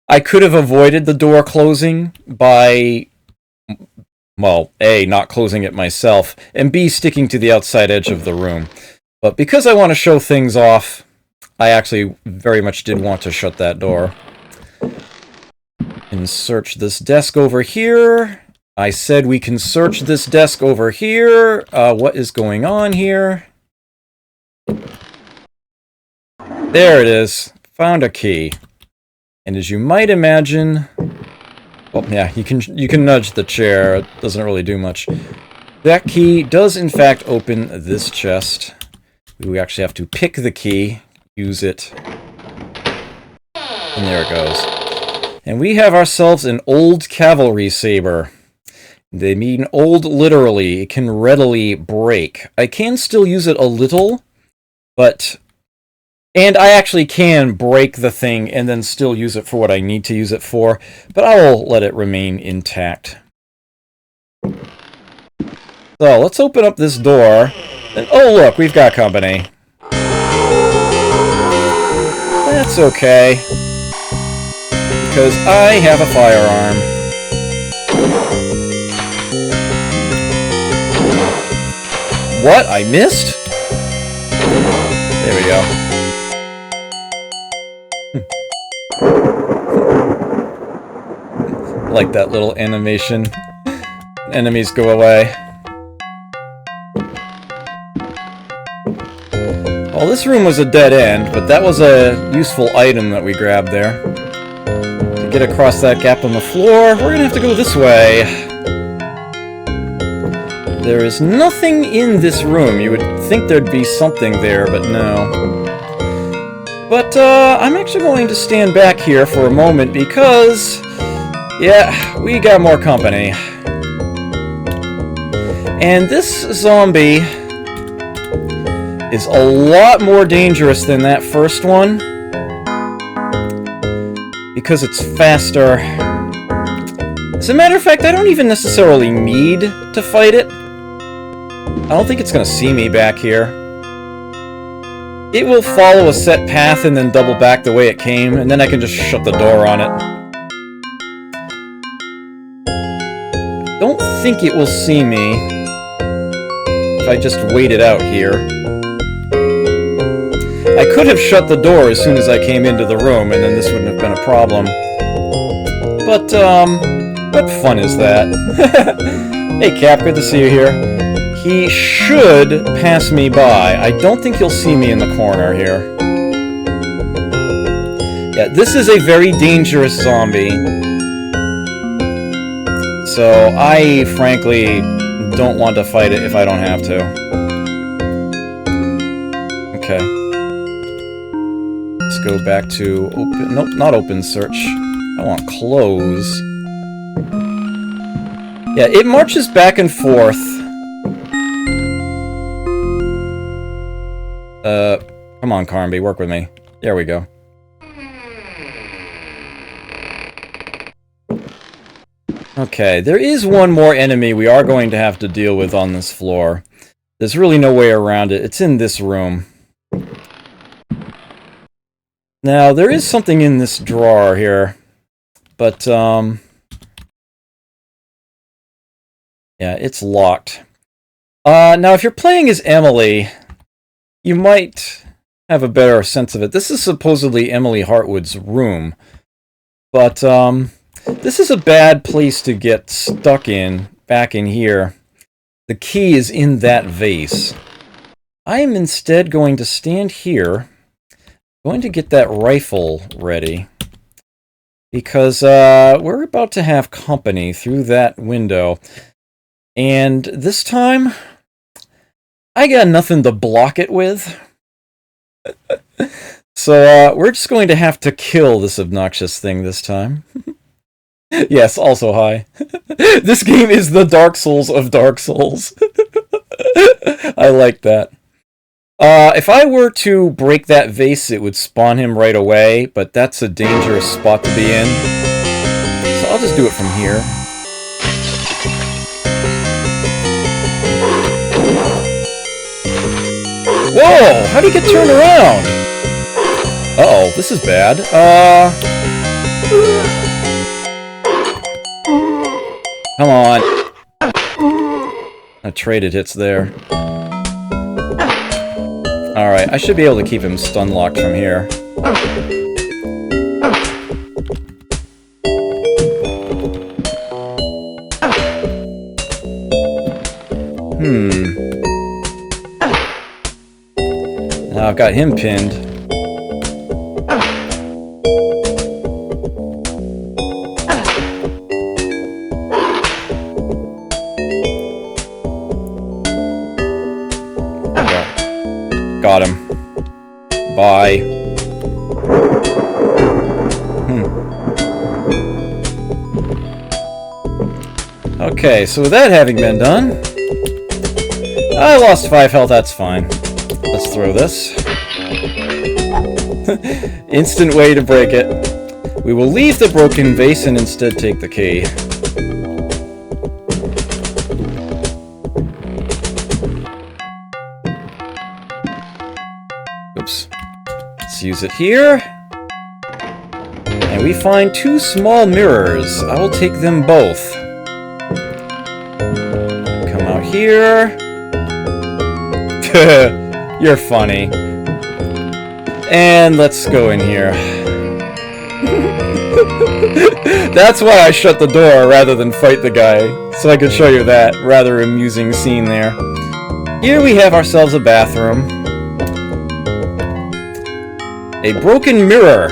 I could have avoided the door closing by well, A, not closing it myself, and B, sticking to the outside edge of the room. But because I want to show things off, I actually very much did want to shut that door. And search this desk over here. I said we can search this desk over here. What is going on here? There it is. Found a key. And as you might imagine... Well, yeah, you can nudge the chair. It doesn't really do much. That key does, in fact, open this chest. We actually have to pick the key, use it, and there it goes. And we have ourselves an old cavalry saber. They mean old literally. It can readily break. I can still use it a little, but... And I actually can break the thing and then still use it for what I need to use it for, but I will let it remain intact. So, let's open up this door. And, oh look, we've got company. That's okay. Because I have a firearm. What? I missed? There we go. Like that little animation. Enemies go away. Well, this room was a dead end, but that was a useful item that we grabbed there. To get across that gap on the floor, we're gonna have to go this way. There is nothing in this room. You would think there'd be something there, but no. But, I'm actually going to stand back here for a moment because... yeah, we got more company. And this zombie is a lot more dangerous than that first one. Because it's faster. As a matter of fact, I don't even necessarily need to fight it. I don't think it's going to see me back here. It will follow a set path and then double back the way it came, and then I can just shut the door on it. Don't think it will see me if I just wait it out here. I could have shut the door as soon as I came into the room, and then this wouldn't have been a problem. But, what fun is that? Hey Cap, good to see you here. He should pass me by. I don't think he'll see me in the corner here. Yeah, this is a very dangerous zombie. So, I frankly don't want to fight it if I don't have to. Okay. Let's go back to open... Nope, not open search. I want close. Yeah, it marches back and forth. Come on, Carnby, work with me. There we go. Okay, there is one more enemy we are going to have to deal with on this floor. There's really no way around it. It's in this room. Now, there is something in this drawer here. But, yeah, it's locked. Now, if you're playing as Emily, you might have a better sense of it. This is supposedly Emily Hartwood's room. But, this is a bad place to get stuck in, back in here. The key is in that vase. I am instead going to stand here. I'm going to get that rifle ready. Because, we're about to have company through that window. And this time, I got nothing to block it with. So, we're just going to have to kill this obnoxious thing this time. Yes, also hi. This game is the Dark Souls of Dark Souls. I like that. If I were to break that vase, it would spawn him right away, but that's a dangerous spot to be in. So I'll just do it from here. Whoa! How do you get turned around? Uh-oh, this is bad. Come on. I traded hits there. Alright, I should be able to keep him stun-locked from here. Now I've got him pinned. Got him. Bye. Okay, so with that having been done, I lost 5 health, that's fine. Let's throw this. Instant way to break it. We will leave the broken vase and instead take the key. Oops. Let's use it here. And we find 2 small mirrors. I will take them both. Come out here. You're funny. And let's go in here. That's why I shut the door rather than fight the guy, so I could show you that rather amusing scene there. Here we have ourselves a bathroom. A broken mirror.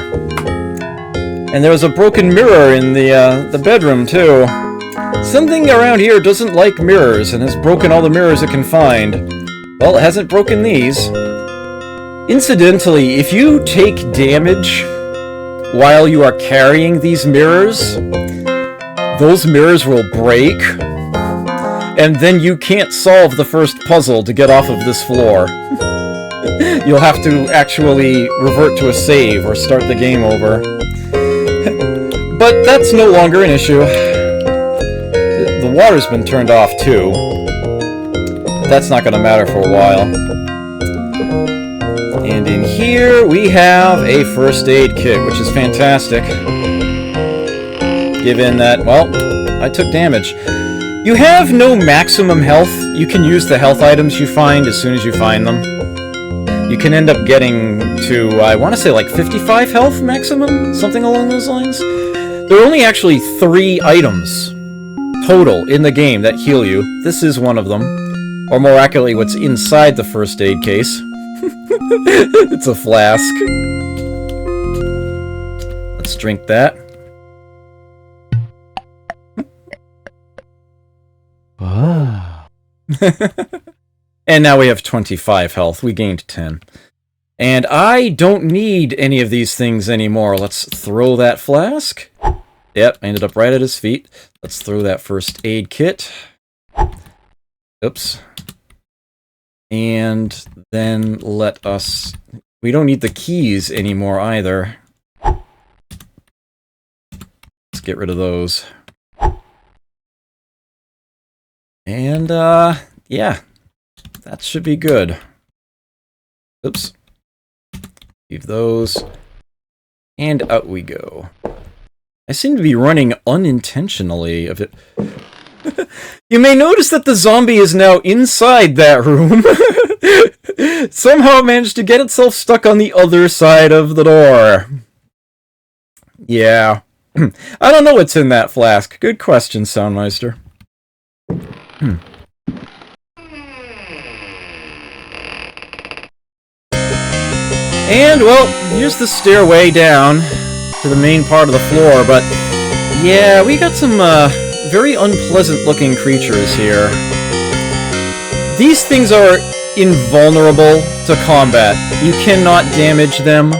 And there was a broken mirror in the bedroom, too. Something around here doesn't like mirrors and has broken all the mirrors it can find. Well, it hasn't broken these. Incidentally, if you take damage while you are carrying these mirrors, those mirrors will break, and then you can't solve the first puzzle to get off of this floor. You'll have to actually revert to a save or start the game over. But that's no longer an issue. The water's been turned off, too. That's not going to matter for a while. And in here, we have a first aid kit, which is fantastic. Given that, well, I took damage. You have no maximum health. You can use the health items you find as soon as you find them. You can end up getting to, I want to say, like 55 health maximum? Something along those lines? There are only actually 3 items total in the game that heal you. This is one of them. Or more accurately, what's inside the first aid case. It's a flask. Let's drink that. Wow. And now we have 25 health. We gained 10. And I don't need any of these things anymore. Let's throw that flask. Yep, ended up right at his feet. Let's throw that first aid kit. Oops. And then let us... We don't need the keys anymore either. Let's get rid of those. And, yeah. That should be good. Oops. Leave those. And out we go. I seem to be running unintentionally of it. You may notice that the zombie is now inside that room. Somehow it managed to get itself stuck on the other side of the door. Yeah. I don't know what's in that flask. Good question, Soundmeister. And, well, here's the stairway down to the main part of the floor, but yeah, we got some very unpleasant-looking creatures here. These things are invulnerable to combat. You cannot damage them.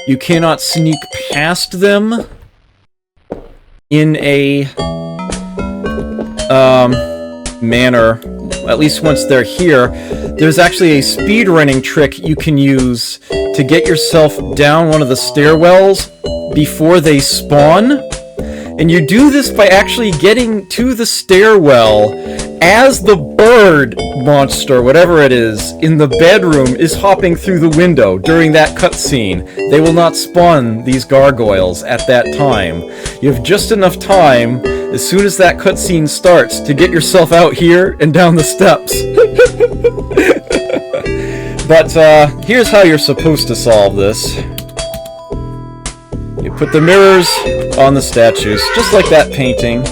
You cannot sneak past them in a manner, at least once they're here. There's actually a speedrunning trick you can use to get yourself down one of the stairwells before they spawn. And you do this by actually getting to the stairwell as the bird monster, whatever it is, in the bedroom is hopping through the window during that cutscene, they will not spawn these gargoyles at that time. You have just enough time, as soon as that cutscene starts, to get yourself out here and down the steps. But here's how you're supposed to solve this. You put the mirrors on the statues, just like that painting.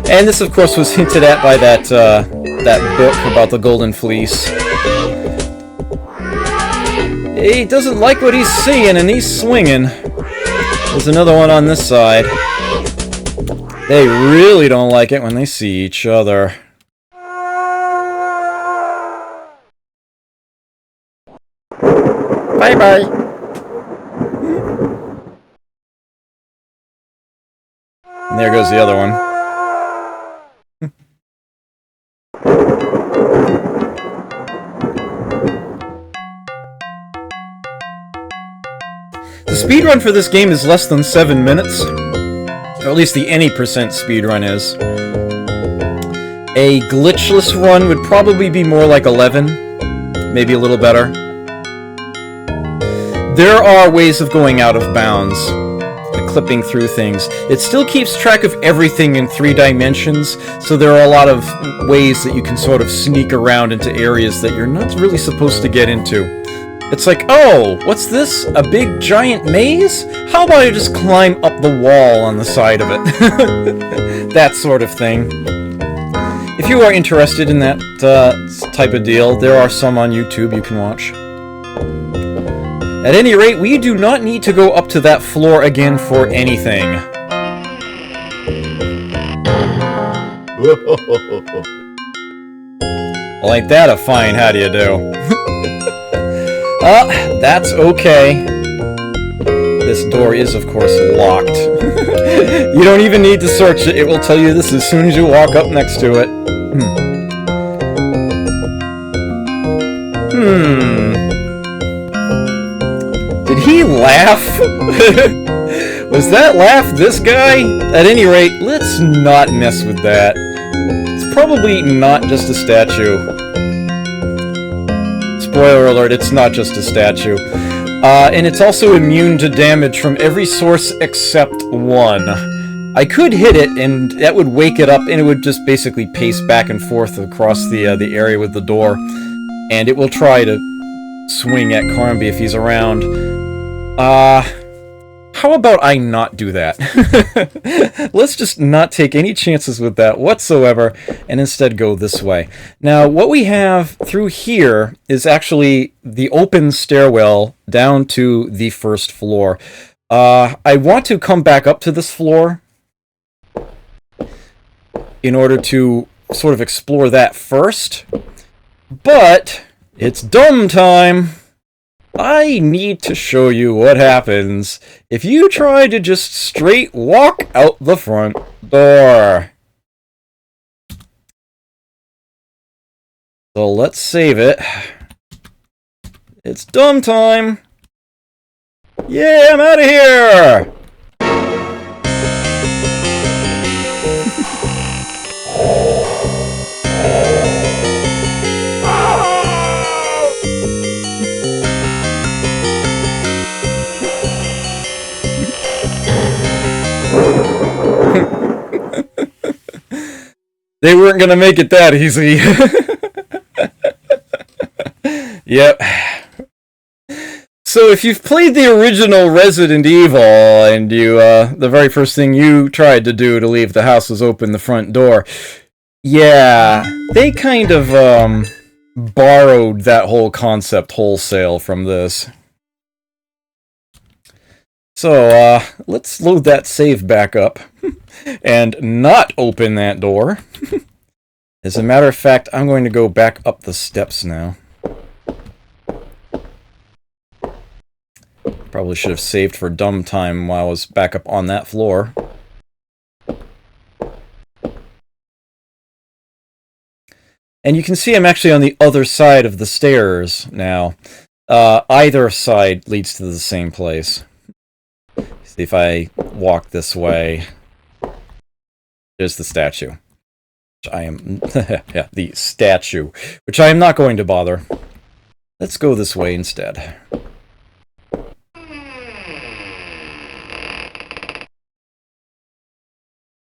And this, of course, was hinted at by that that book about the Golden Fleece. He doesn't like what he's seeing, and he's swinging. There's another one on this side. They really don't like it when they see each other. Bye-bye. And there goes the other one. The speedrun for this game is less than 7 minutes. Or at least the any % speedrun is. A glitchless run would probably be more like 11. Maybe a little better. There are ways of going out of bounds. Clipping through things. It still keeps track of everything in 3 dimensions, so there are a lot of ways that you can sort of sneak around into areas that you're not really supposed to get into. It's like, oh, what's this? A big giant maze? How about I just climb up the wall on the side of it? That sort of thing. If you are interested in that type of deal, there are some on YouTube you can watch. At any rate, we do not need to go up to that floor again for anything. Well, ain't that a fine how do you do? That's okay. This door is, of course, locked. You don't even need to search it. It will tell you this as soon as you walk up next to it. Did he laugh? Was that laugh this guy? At any rate, let's not mess with that. It's probably not just a statue. Spoiler alert, it's not just a statue. And it's also immune to damage from every source except one. I could hit it, and that would wake it up, and it would just basically pace back and forth across the area with the door. And it will try to swing at Carnby if he's around. How about I not do that? Let's just not take any chances with that whatsoever, and instead go this way. Now, what we have through here is actually the open stairwell down to the first floor. I want to come back up to this floor in order to sort of explore that first, but it's dumb time. I need to show you what happens if you try to just straight walk out the front door. So let's save it. It's dumb time. Yeah, I'm out of here. They weren't going to make it that easy. Yep. So if you've played the original Resident Evil, and you, the very first thing you tried to do to leave the house was open the front door, yeah, they kind of, borrowed that whole concept wholesale from this. So, let's load that save back up, and not open that door. As a matter of fact, I'm going to go back up the steps now. Probably should have saved for dumb time while I was back up on that floor. And you can see I'm actually on the other side of the stairs now. Either side leads to the same place. See if I walk this way. There's the statue. I am... yeah, the statue. Which I am not going to bother. Let's go this way instead.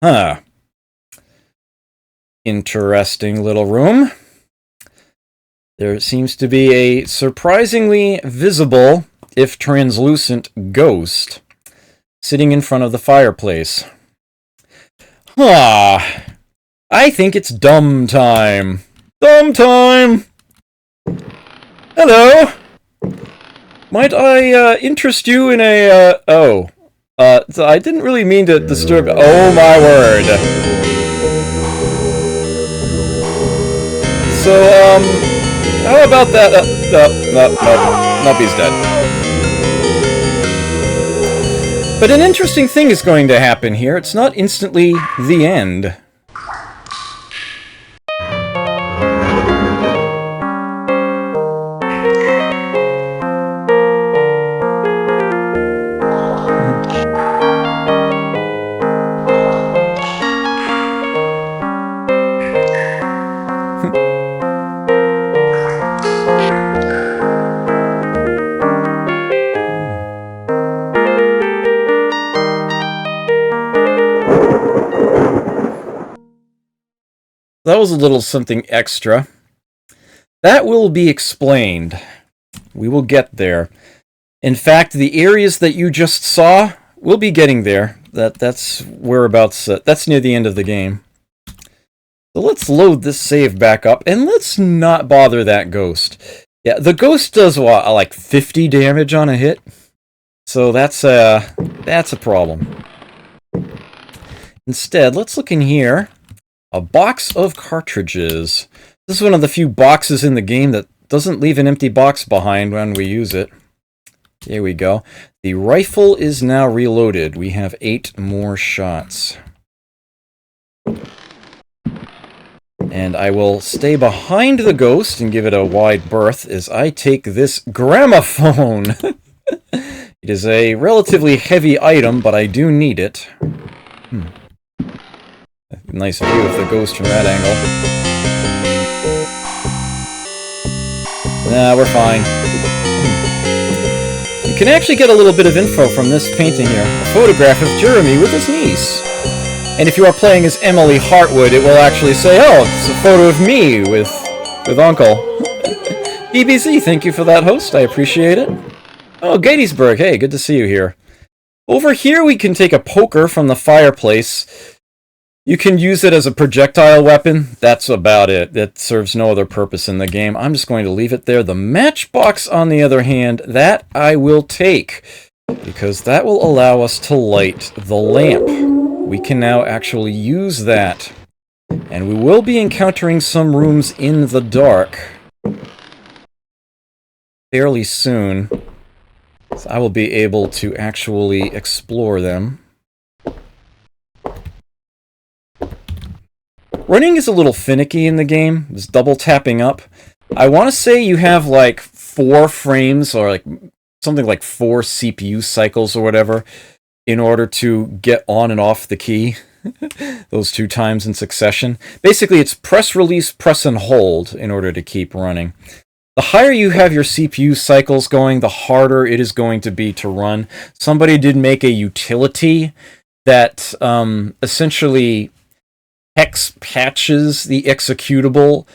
Huh. Interesting little room. There seems to be a surprisingly visible, if translucent, ghost sitting in front of the fireplace. Ah, I think it's dumb time. Dumb time! Hello! Might I interest you in a, so I didn't really mean to disturb... Oh my word! So, how about that? Nope, he's dead. But an interesting thing is going to happen here. It's not instantly the end. That was a little something extra. That will be explained. We will get there. In fact, the areas that you just saw, we'll be getting there. That's whereabouts. That's near the end of the game. So let's load this save back up, and let's not bother that ghost. Yeah, the ghost does what, like 50 damage on a hit? So that's a problem. Instead, let's look in here. A box of cartridges. This is one of the few boxes in the game that doesn't leave an empty box behind when we use it. Here we go. The rifle is now reloaded. We have 8 more shots. And I will stay behind the ghost and give it a wide berth as I take this gramophone. It is a relatively heavy item, but I do need it. Nice view of the ghost from that angle. Nah, we're fine. You can actually get a little bit of info from this painting here. A photograph of Jeremy with his niece. And if you are playing as Emily Hartwood, it will actually say, oh, it's a photo of me with Uncle. BBC, thank you for that, host. I appreciate it. Oh, Gettysburg, hey, good to see you here. Over here we can take a poker from the fireplace. You can use it as a projectile weapon. That's about it. It serves no other purpose in the game. I'm just going to leave it there. The matchbox, on the other hand, that I will take, because that will allow us to light the lamp. We can now actually use that. And we will be encountering some rooms in the dark fairly soon. So I will be able to actually explore them. Running is a little finicky in the game. It's double tapping up. I want to say you have like 4 frames or like something like 4 CPU cycles or whatever in order to get on and off the key. Those 2 times in succession. Basically, it's press, release, press, and hold in order to keep running. The higher you have your CPU cycles going, the harder it is going to be to run. Somebody did make a utility that essentially hex patches the executable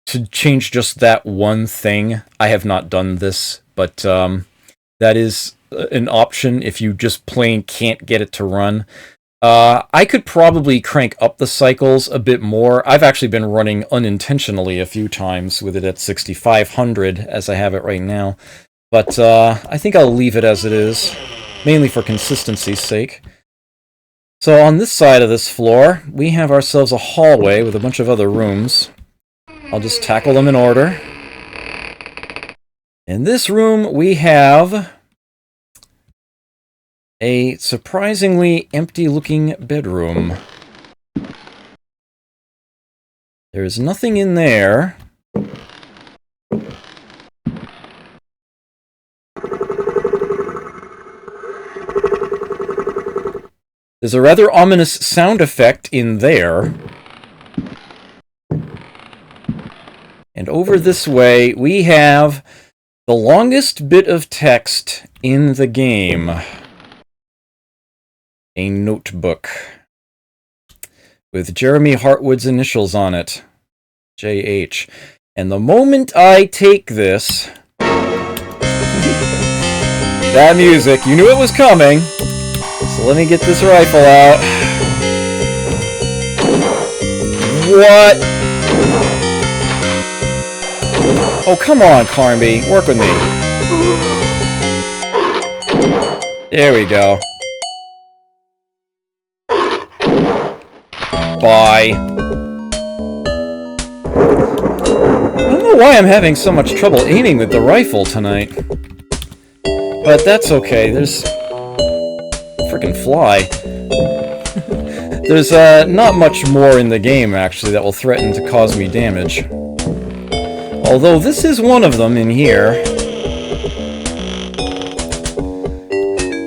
to change just that one thing. I have not done this, but that is an option if you just plain can't get it to run. I could probably crank up the cycles a bit more. I've actually been running unintentionally a few times with it at 6500 as I have it right now. But I think I'll leave it as it is, mainly for consistency's sake. So on this side of this floor, we have ourselves a hallway with a bunch of other rooms. I'll just tackle them in order. In this room, we have a surprisingly empty-looking bedroom. There's nothing in there. There's a rather ominous sound effect in there. And over this way, we have the longest bit of text in the game. A notebook with Jeremy Hartwood's initials on it. JH. And the moment I take this... that music, you knew it was coming. So let me get this rifle out. What? Oh, come on, Carnby. Work with me. There we go. Bye. I don't know why I'm having so much trouble aiming with the rifle tonight. But that's okay. There's... freaking fly. There's not much more in the game, actually, that will threaten to cause me damage. Although this is one of them in here.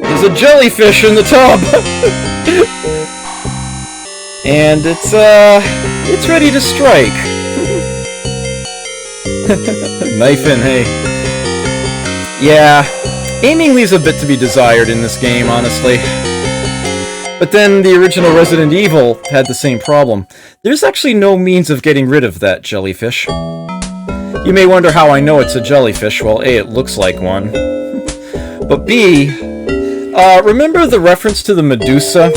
There's a jellyfish in the tub! And it's ready to strike. Knife in, hey. Yeah, aiming leaves a bit to be desired in this game, honestly. But then the original Resident Evil had the same problem. There's actually no means of getting rid of that jellyfish. You may wonder how I know it's a jellyfish. Well, A, it looks like one. But B, remember the reference to the Medusa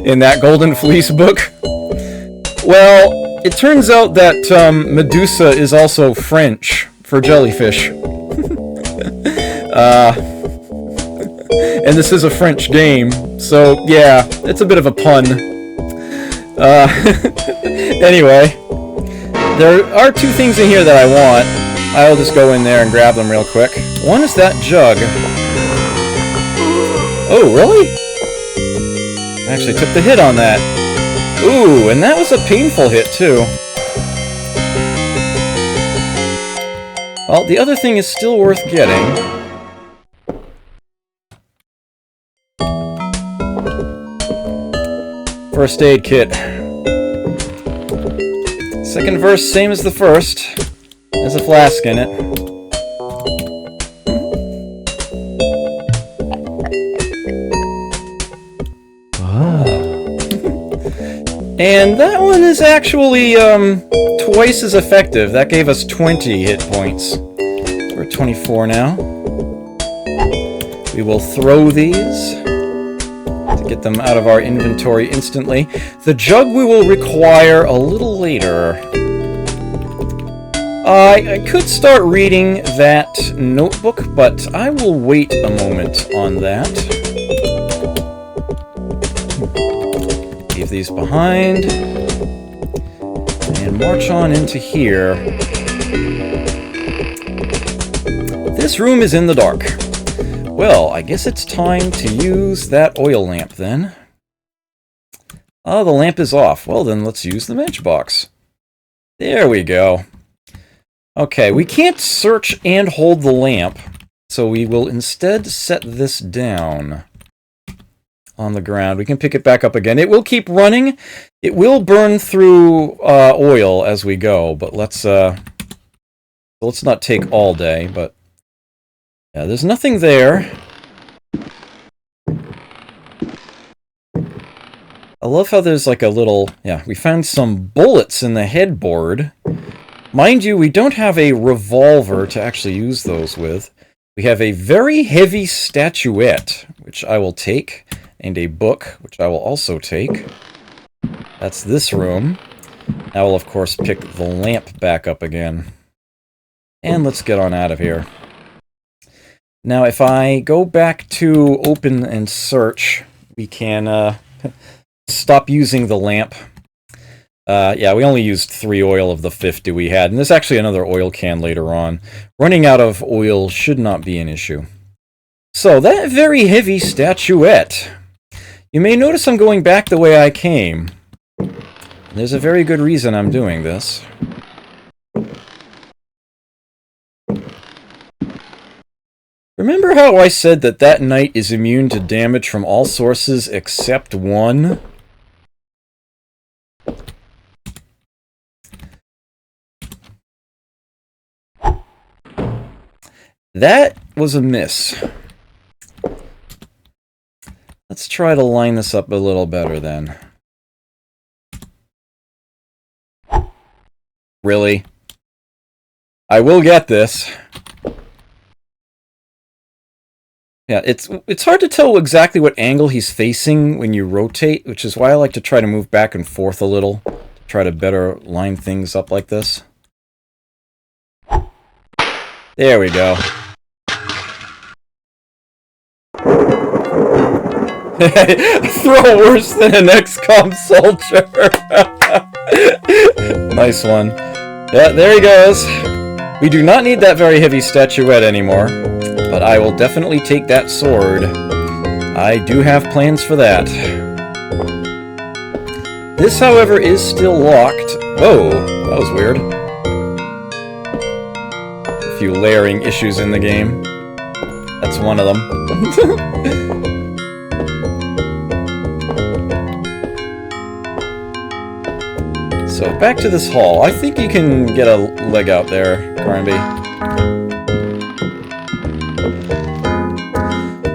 in that Golden Fleece book? Well, it turns out that Medusa is also French for jellyfish. And this is a French game, so yeah, it's a bit of a pun. Anyway, there are two things in here that I want. I'll just go in there and grab them real quick. One is that jug. Oh, really? I actually took the hit on that. Ooh, and that was a painful hit, too. Well, the other thing is still worth getting. First aid kit. Second verse, same as the first. There's a flask in it. And that one is actually twice as effective. That gave us 20 hit points. We're at 24 now. We will throw these to get them out of our inventory instantly. The jug we will require a little later. I could start reading that notebook, but I will wait a moment on that. Leave these behind. And march on into here. This room is in the dark. Well, I guess it's time to use that oil lamp then. Oh, the lamp is off. Well then, let's use the matchbox. There we go. Okay, we can't search and hold the lamp, so we will instead set this down on the ground. We can pick it back up again. It will keep running. It will burn through oil as we go, but let's not take all day, but yeah, there's nothing there. I love how there's like a little... yeah, we found some bullets in the headboard. Mind you, we don't have a revolver to actually use those with. We have a very heavy statuette, which I will take, and a book, which I will also take. That's this room. Now we'll, of course, pick the lamp back up again. And let's get on out of here. Now, if I go back to open and search, we can stop using the lamp. Yeah, we only used 3 oil of the 50 we had, and there's actually another oil can later on. Running out of oil should not be an issue. So, that very heavy statuette. You may notice I'm going back the way I came. There's a very good reason I'm doing this. Remember how I said that that knight is immune to damage from all sources except one? That was a miss. Let's try to line this up a little better then. Really? I will get this. Yeah, it's hard to tell exactly what angle he's facing when you rotate, which is why I like to try to move back and forth a little to try to better line things up like this. There we go. Throw worse than an XCOM soldier. Nice one. Yeah, there he goes. We do not need that very heavy statuette anymore, but I will definitely take that sword. I do have plans for that. This, however, is still locked. Whoa, that was weird. A few layering issues in the game. That's one of them. So, back to this hall. I think you can get a leg out there, Carnby.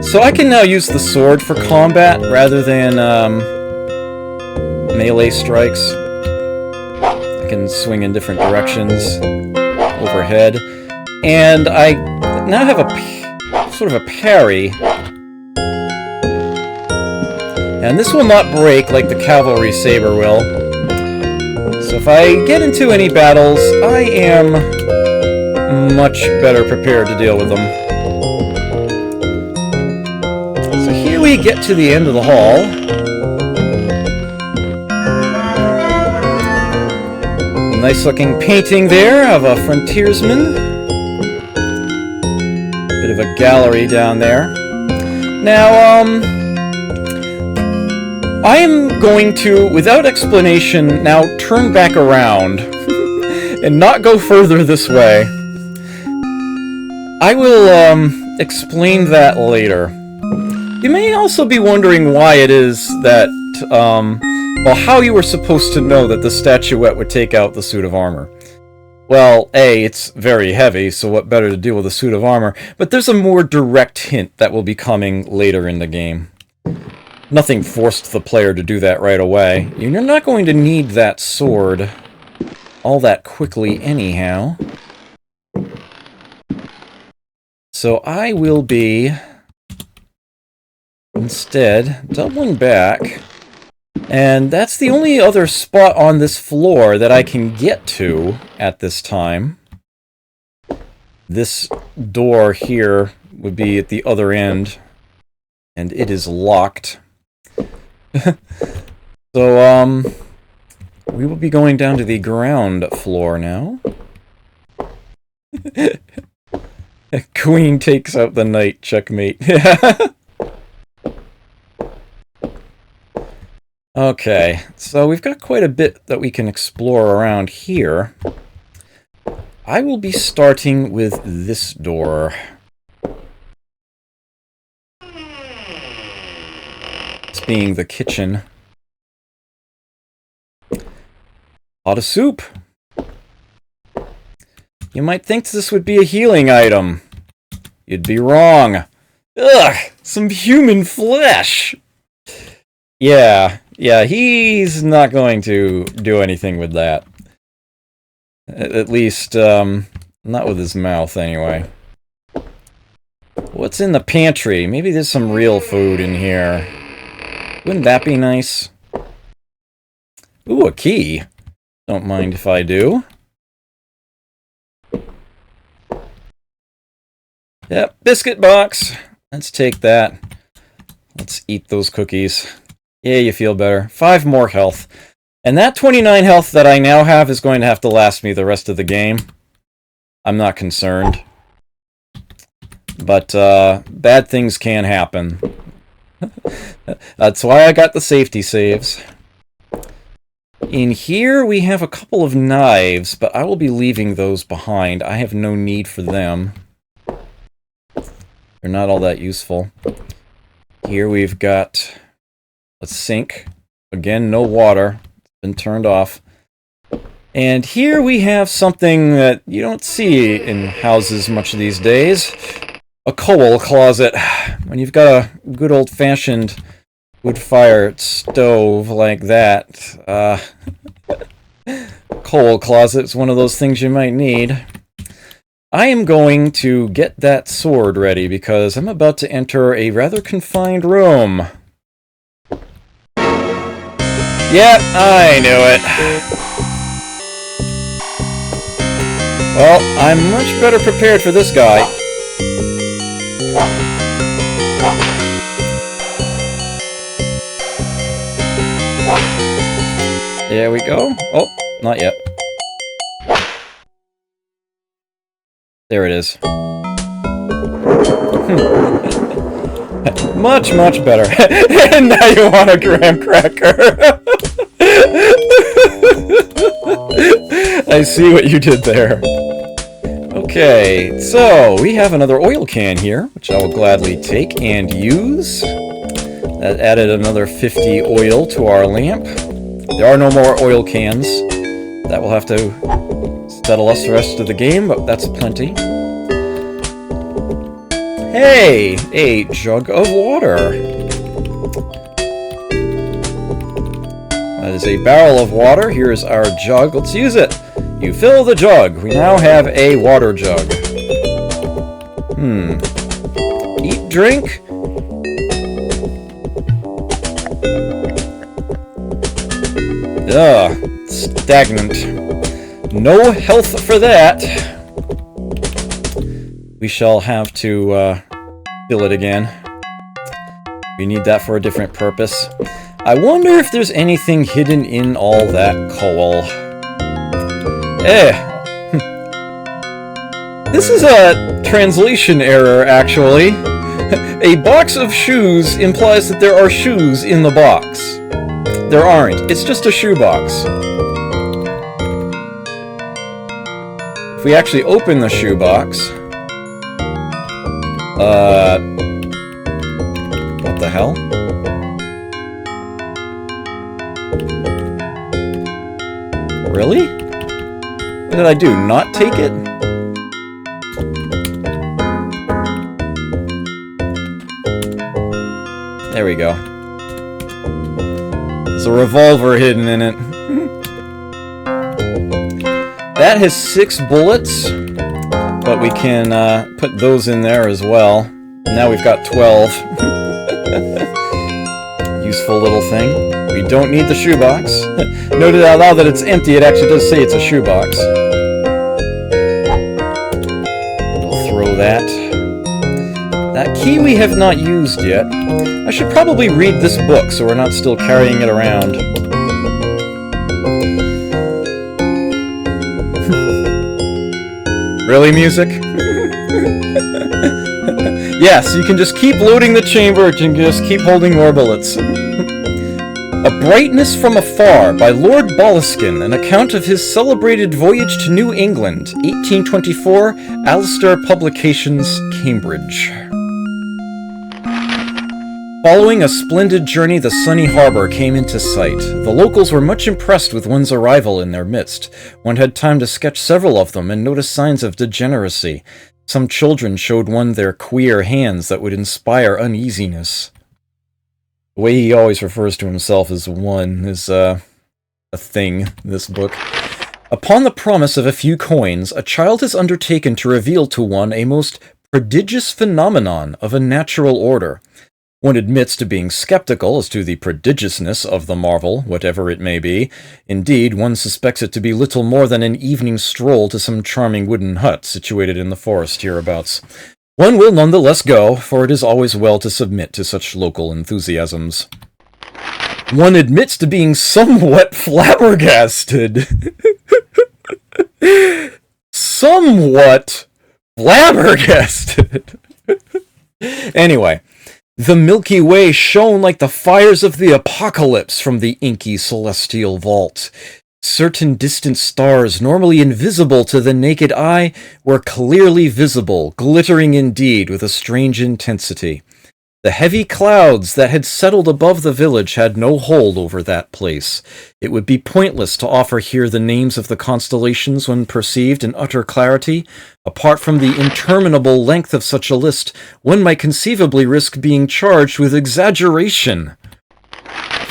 So I can now use the sword for combat rather than melee strikes. I can swing in different directions overhead. And I now have a sort of a parry. And this will not break like the cavalry saber will. So if I get into any battles, I am much better prepared to deal with them. So here we get to the end of the hall. Nice looking painting there of a frontiersman. Bit of a gallery down there. Now, I am going to, without explanation, now turn back around and not go further this way. I will, explain that later. You may also be wondering why it is that, well, how you were supposed to know that the statuette would take out the suit of armor. Well, A, it's very heavy, so what better to do with a suit of armor, but there's a more direct hint that will be coming later in the game. Nothing forced the player to do that right away. You're not going to need that sword all that quickly anyhow. So I will be, instead, doubling back. And that's the only other spot on this floor that I can get to at this time. This door here would be at the other end, and it is locked. So, we will be going down to the ground floor now. Queen takes out the knight, checkmate. Okay, so we've got quite a bit that we can explore around here. I will be starting with this door. This being the kitchen. Pot of soup. You might think this would be a healing item. You'd be wrong. Ugh, some human flesh. Yeah, he's not going to do anything with that. At least, not with his mouth, anyway. What's in the pantry? Maybe there's some real food in here. Wouldn't that be nice? Ooh, a key. Don't mind if I do. Yep, biscuit box. Let's take that. Let's eat those cookies. Yeah, you feel better. 5 more health. And that 29 health that I now have is going to have to last me the rest of the game. I'm not concerned. But, bad things can happen. That's why I got the safety saves. In here, we have a couple of knives, but I will be leaving those behind. I have no need for them. They're not all that useful. Here we've got a sink. Again, no water. It's been turned off. And here we have something that you don't see in houses much these days. A coal closet. When you've got a good old-fashioned wood-fired stove like that, coal closet is one of those things you might need. I am going to get that sword ready because I'm about to enter a rather confined room. Yeah, I knew it. Well, I'm much better prepared for this guy. There we go. Oh, not yet. There it is. Much, much better. And now you want a graham cracker. I see what you did there. Okay, so we have another oil can here, which I will gladly take and use. That added another 50 oil to our lamp. There are no more oil cans. That will have to settle us the rest of the game, but that's plenty. Hey, a jug of water. That is a barrel of water. Here's our jug. Let's use it. You fill the jug. We now have a water jug. Eat, drink. Ugh, stagnant. No health for that. We shall have to fill it again. We need that for a different purpose. I wonder if there's anything hidden in all that coal. This is a translation error, actually. A box of shoes implies that there are shoes in the box. There aren't. It's just a shoebox. If we actually open the shoebox... what the hell? Really? What did I do? Not take it? There we go. There's a revolver hidden in it. That has 6 bullets, but we can put those in there as well. Now we've got 12. Useful little thing. We don't need the shoebox. Noted out loud that it's empty. It actually does say it's a shoebox. We'll throw that. That key we have not used yet. I should probably read this book so we're not still carrying it around. Really, music? Yes, you can just keep loading the chamber, and you can just keep holding more bullets. A Brightness from Afar by Lord Boleskine, an account of his celebrated voyage to New England, 1824, Alistair Publications, Cambridge. Following a splendid journey, the sunny harbor came into sight. The locals were much impressed with one's arrival in their midst. One had time to sketch several of them and notice signs of degeneracy. Some children showed one their queer hands that would inspire uneasiness. The way he always refers to himself as one is, a thing in this book. Upon the promise of a few coins, a child has undertaken to reveal to one a most prodigious phenomenon of a natural order. One admits to being skeptical as to the prodigiousness of the marvel, whatever it may be. Indeed, one suspects it to be little more than an evening stroll to some charming wooden hut situated in the forest hereabouts. One will nonetheless go, for it is always well to submit to such local enthusiasms. One admits to being somewhat flabbergasted. Somewhat flabbergasted. Anyway. The Milky Way shone like the fires of the apocalypse from the inky celestial vault. Certain distant stars, normally invisible to the naked eye, were clearly visible, glittering indeed with a strange intensity. The heavy clouds that had settled above the village had no hold over that place. It would be pointless to offer here the names of the constellations when perceived in utter clarity. Apart from the interminable length of such a list, one might conceivably risk being charged with exaggeration.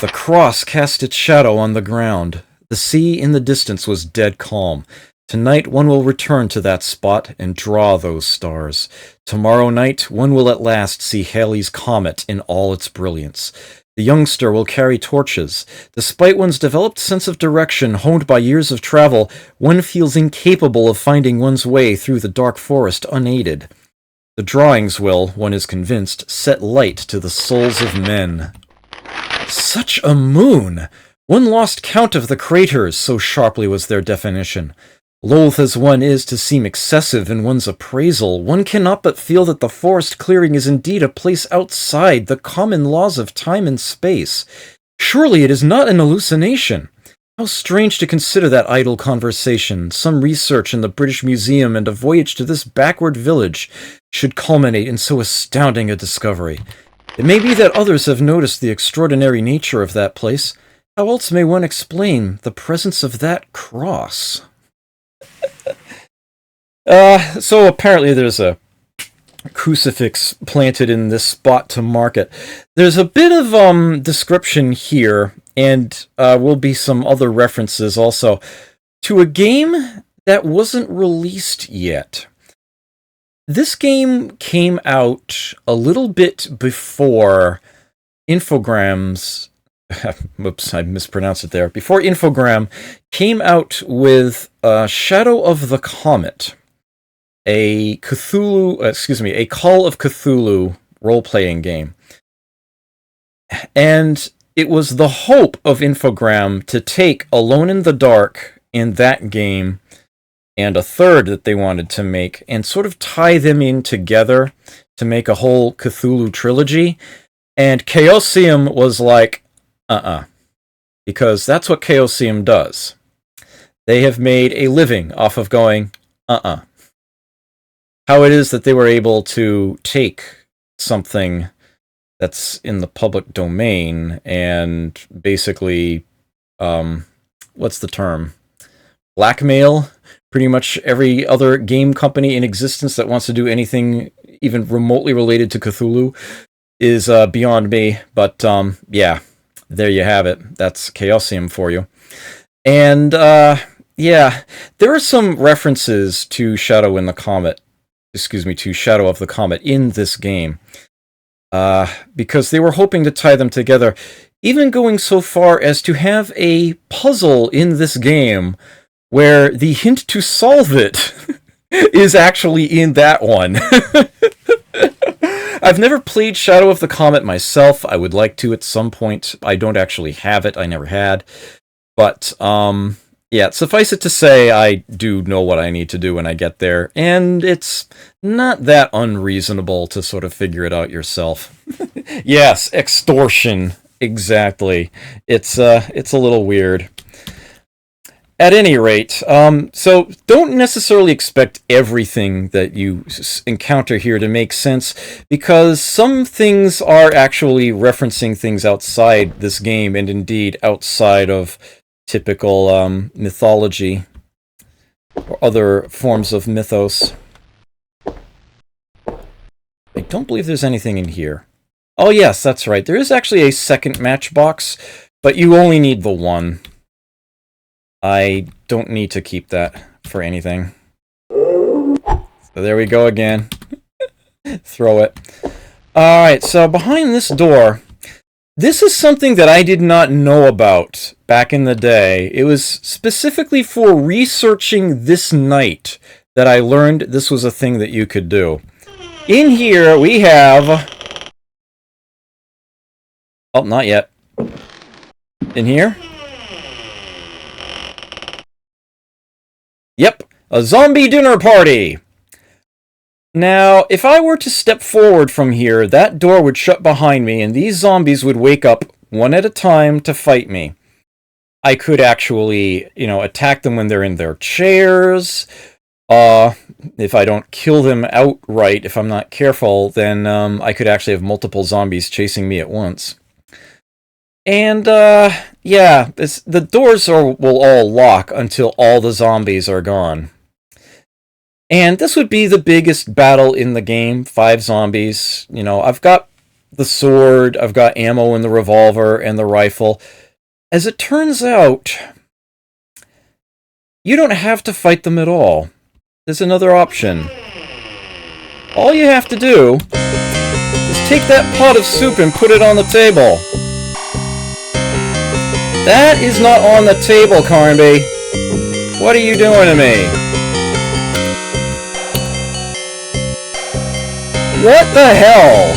The cross cast its shadow on the ground. The sea in the distance was dead calm. Tonight one will return to that spot and draw those stars. Tomorrow night one will at last see Halley's Comet in all its brilliance. The youngster will carry torches. Despite one's developed sense of direction honed by years of travel, one feels incapable of finding one's way through the dark forest unaided. The drawings will, one is convinced, set light to the souls of men. Such a moon! One lost count of the craters, so sharply was their definition. Loath as one is to seem excessive in one's appraisal, one cannot but feel that the forest clearing is indeed a place outside the common laws of time and space. Surely it is not an hallucination. How strange to consider that idle conversation, some research in the British Museum and a voyage to this backward village, should culminate in so astounding a discovery. It may be that others have noticed the extraordinary nature of that place. How else may one explain the presence of that cross? So apparently there's a crucifix planted in this spot to mark it. There's a bit of description here, and will be some other references also, to a game that wasn't released yet. This game came out a little bit before Infogrames... Whoops, I mispronounced it there. Before Infogram came out with Shadow of the Comet, a Call of Cthulhu role-playing game. And it was the hope of Infogram to take Alone in the Dark in that game and a third that they wanted to make and sort of tie them in together to make a whole Cthulhu trilogy. And Chaosium was like, because that's what Chaosium does. They have made a living off of going, How it is that they were able to take something that's in the public domain and basically, what's the term? Blackmail pretty much every other game company in existence that wants to do anything even remotely related to Cthulhu is beyond me. But yeah. There you have it. That's Chaosium for you. And, yeah, there are some references to Shadow of the Comet in this game. Because they were hoping to tie them together, even going so far as to have a puzzle in this game where the hint to solve it is actually in that one. I've never played Shadow of the Comet myself. I would like to at some point. I don't actually have it. I never had. But, yeah, suffice it to say, I do know what I need to do when I get there. And it's not that unreasonable to sort of figure it out yourself. Yes, extortion. Exactly. It's a little weird. At any rate, so don't necessarily expect everything that you encounter here to make sense, because some things are actually referencing things outside this game, and indeed outside of typical mythology or other forms of mythos. I don't believe there's anything in here. Oh yes, that's right. There is actually a second matchbox, but you only need the one. I don't need to keep that for anything. So there we go again. Throw it. Alright, so behind this door, this is something that I did not know about back in the day. It was specifically for researching this night that I learned this was a thing that you could do. In here we have... Oh, not yet. In here? Yep, a zombie dinner party! Now, if I were to step forward from here, that door would shut behind me, and these zombies would wake up one at a time to fight me. I could actually, attack them when they're in their chairs, If I don't kill them outright, if I'm not careful, then I could actually have multiple zombies chasing me at once. And, yeah, the doors will all lock until all the zombies are gone. And this would be the biggest battle in the game, 5 zombies. You know, I've got the sword, I've got ammo in the revolver and the rifle. As it turns out, you don't have to fight them at all. There's another option. All you have to do is take that pot of soup and put it on the table. That is not on the table, Carnby. What are you doing to me? What the hell?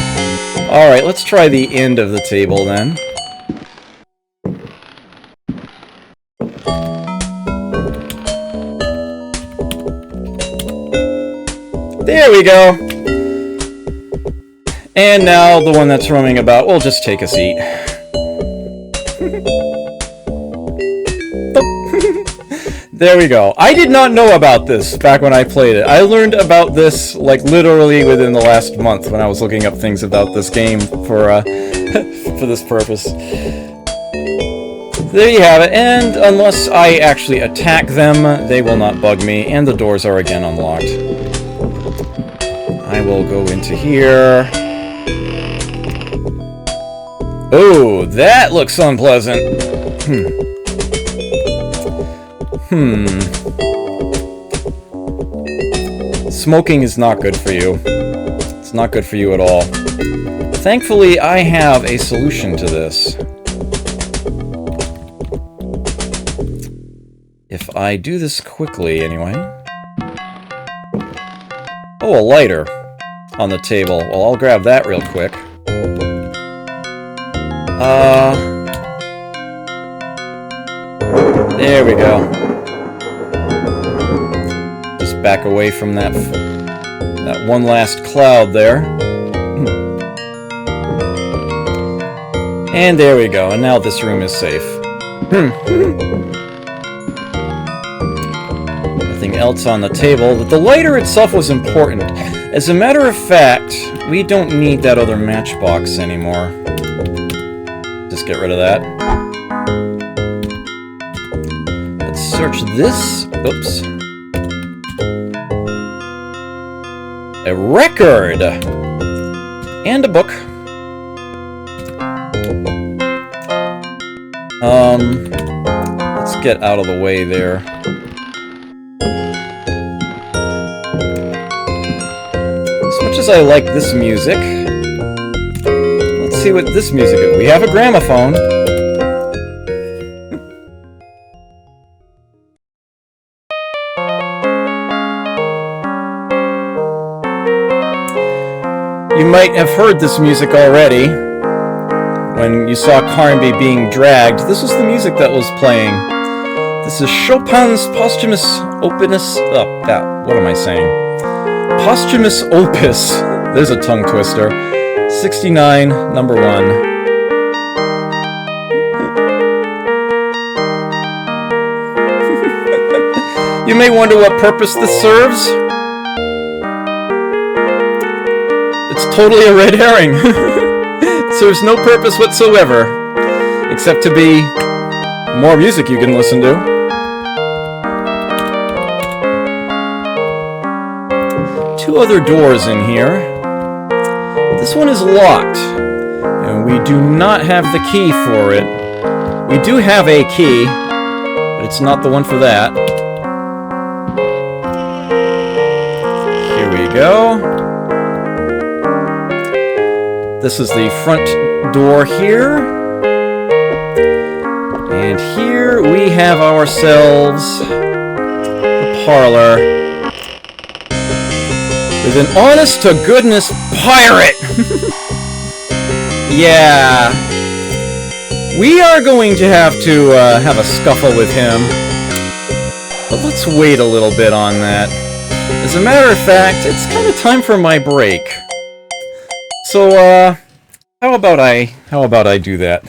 Alright, let's try the end of the table then. There we go. And now the one that's roaming about will just take a seat. There we go. I did not know about this back when I played it. I learned about this, like, literally within the last month when I was looking up things about this game for this purpose. There you have it, and unless I actually attack them, they will not bug me, and the doors are again unlocked. I will go into here. Oh, that looks unpleasant. Smoking is not good for you. It's not good for you at all. Thankfully, I have a solution to this. If I do this quickly, anyway. Oh, a lighter on the table. Well, I'll grab that real quick. There we go. Just back away from that one last cloud there. And there we go. And now this room is safe. Nothing else on the table, but the lighter itself was important. As a matter of fact, we don't need that other matchbox anymore. Just get rid of that. Let's search this. Oops. A record! And a book. Let's get out of the way there. As much as I like this music, let's see what this music is. We have a gramophone. You might have heard this music already when you saw Carnby being dragged. This was the music that was playing. This is Chopin's posthumous opus. What am I saying? Posthumous opus. There's a tongue twister. 69, number 1. You may wonder what purpose this serves. It's totally a red herring. It serves no purpose whatsoever, except to be more music you can listen to. Two other doors in here. This one is locked, and we do not have the key for it. We do have a key, but it's not the one for that. Here we go. This is the front door here. And here we have ourselves the parlor with an honest-to-goodness pirate! Yeah. We are going to have a scuffle with him. But let's wait a little bit on that. As a matter of fact, it's kind of time for my break. So, how about I do that?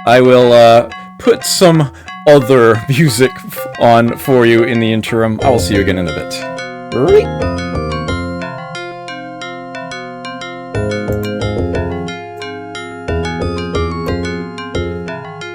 I will, put some other music on for you in the interim. I will see you again in a bit.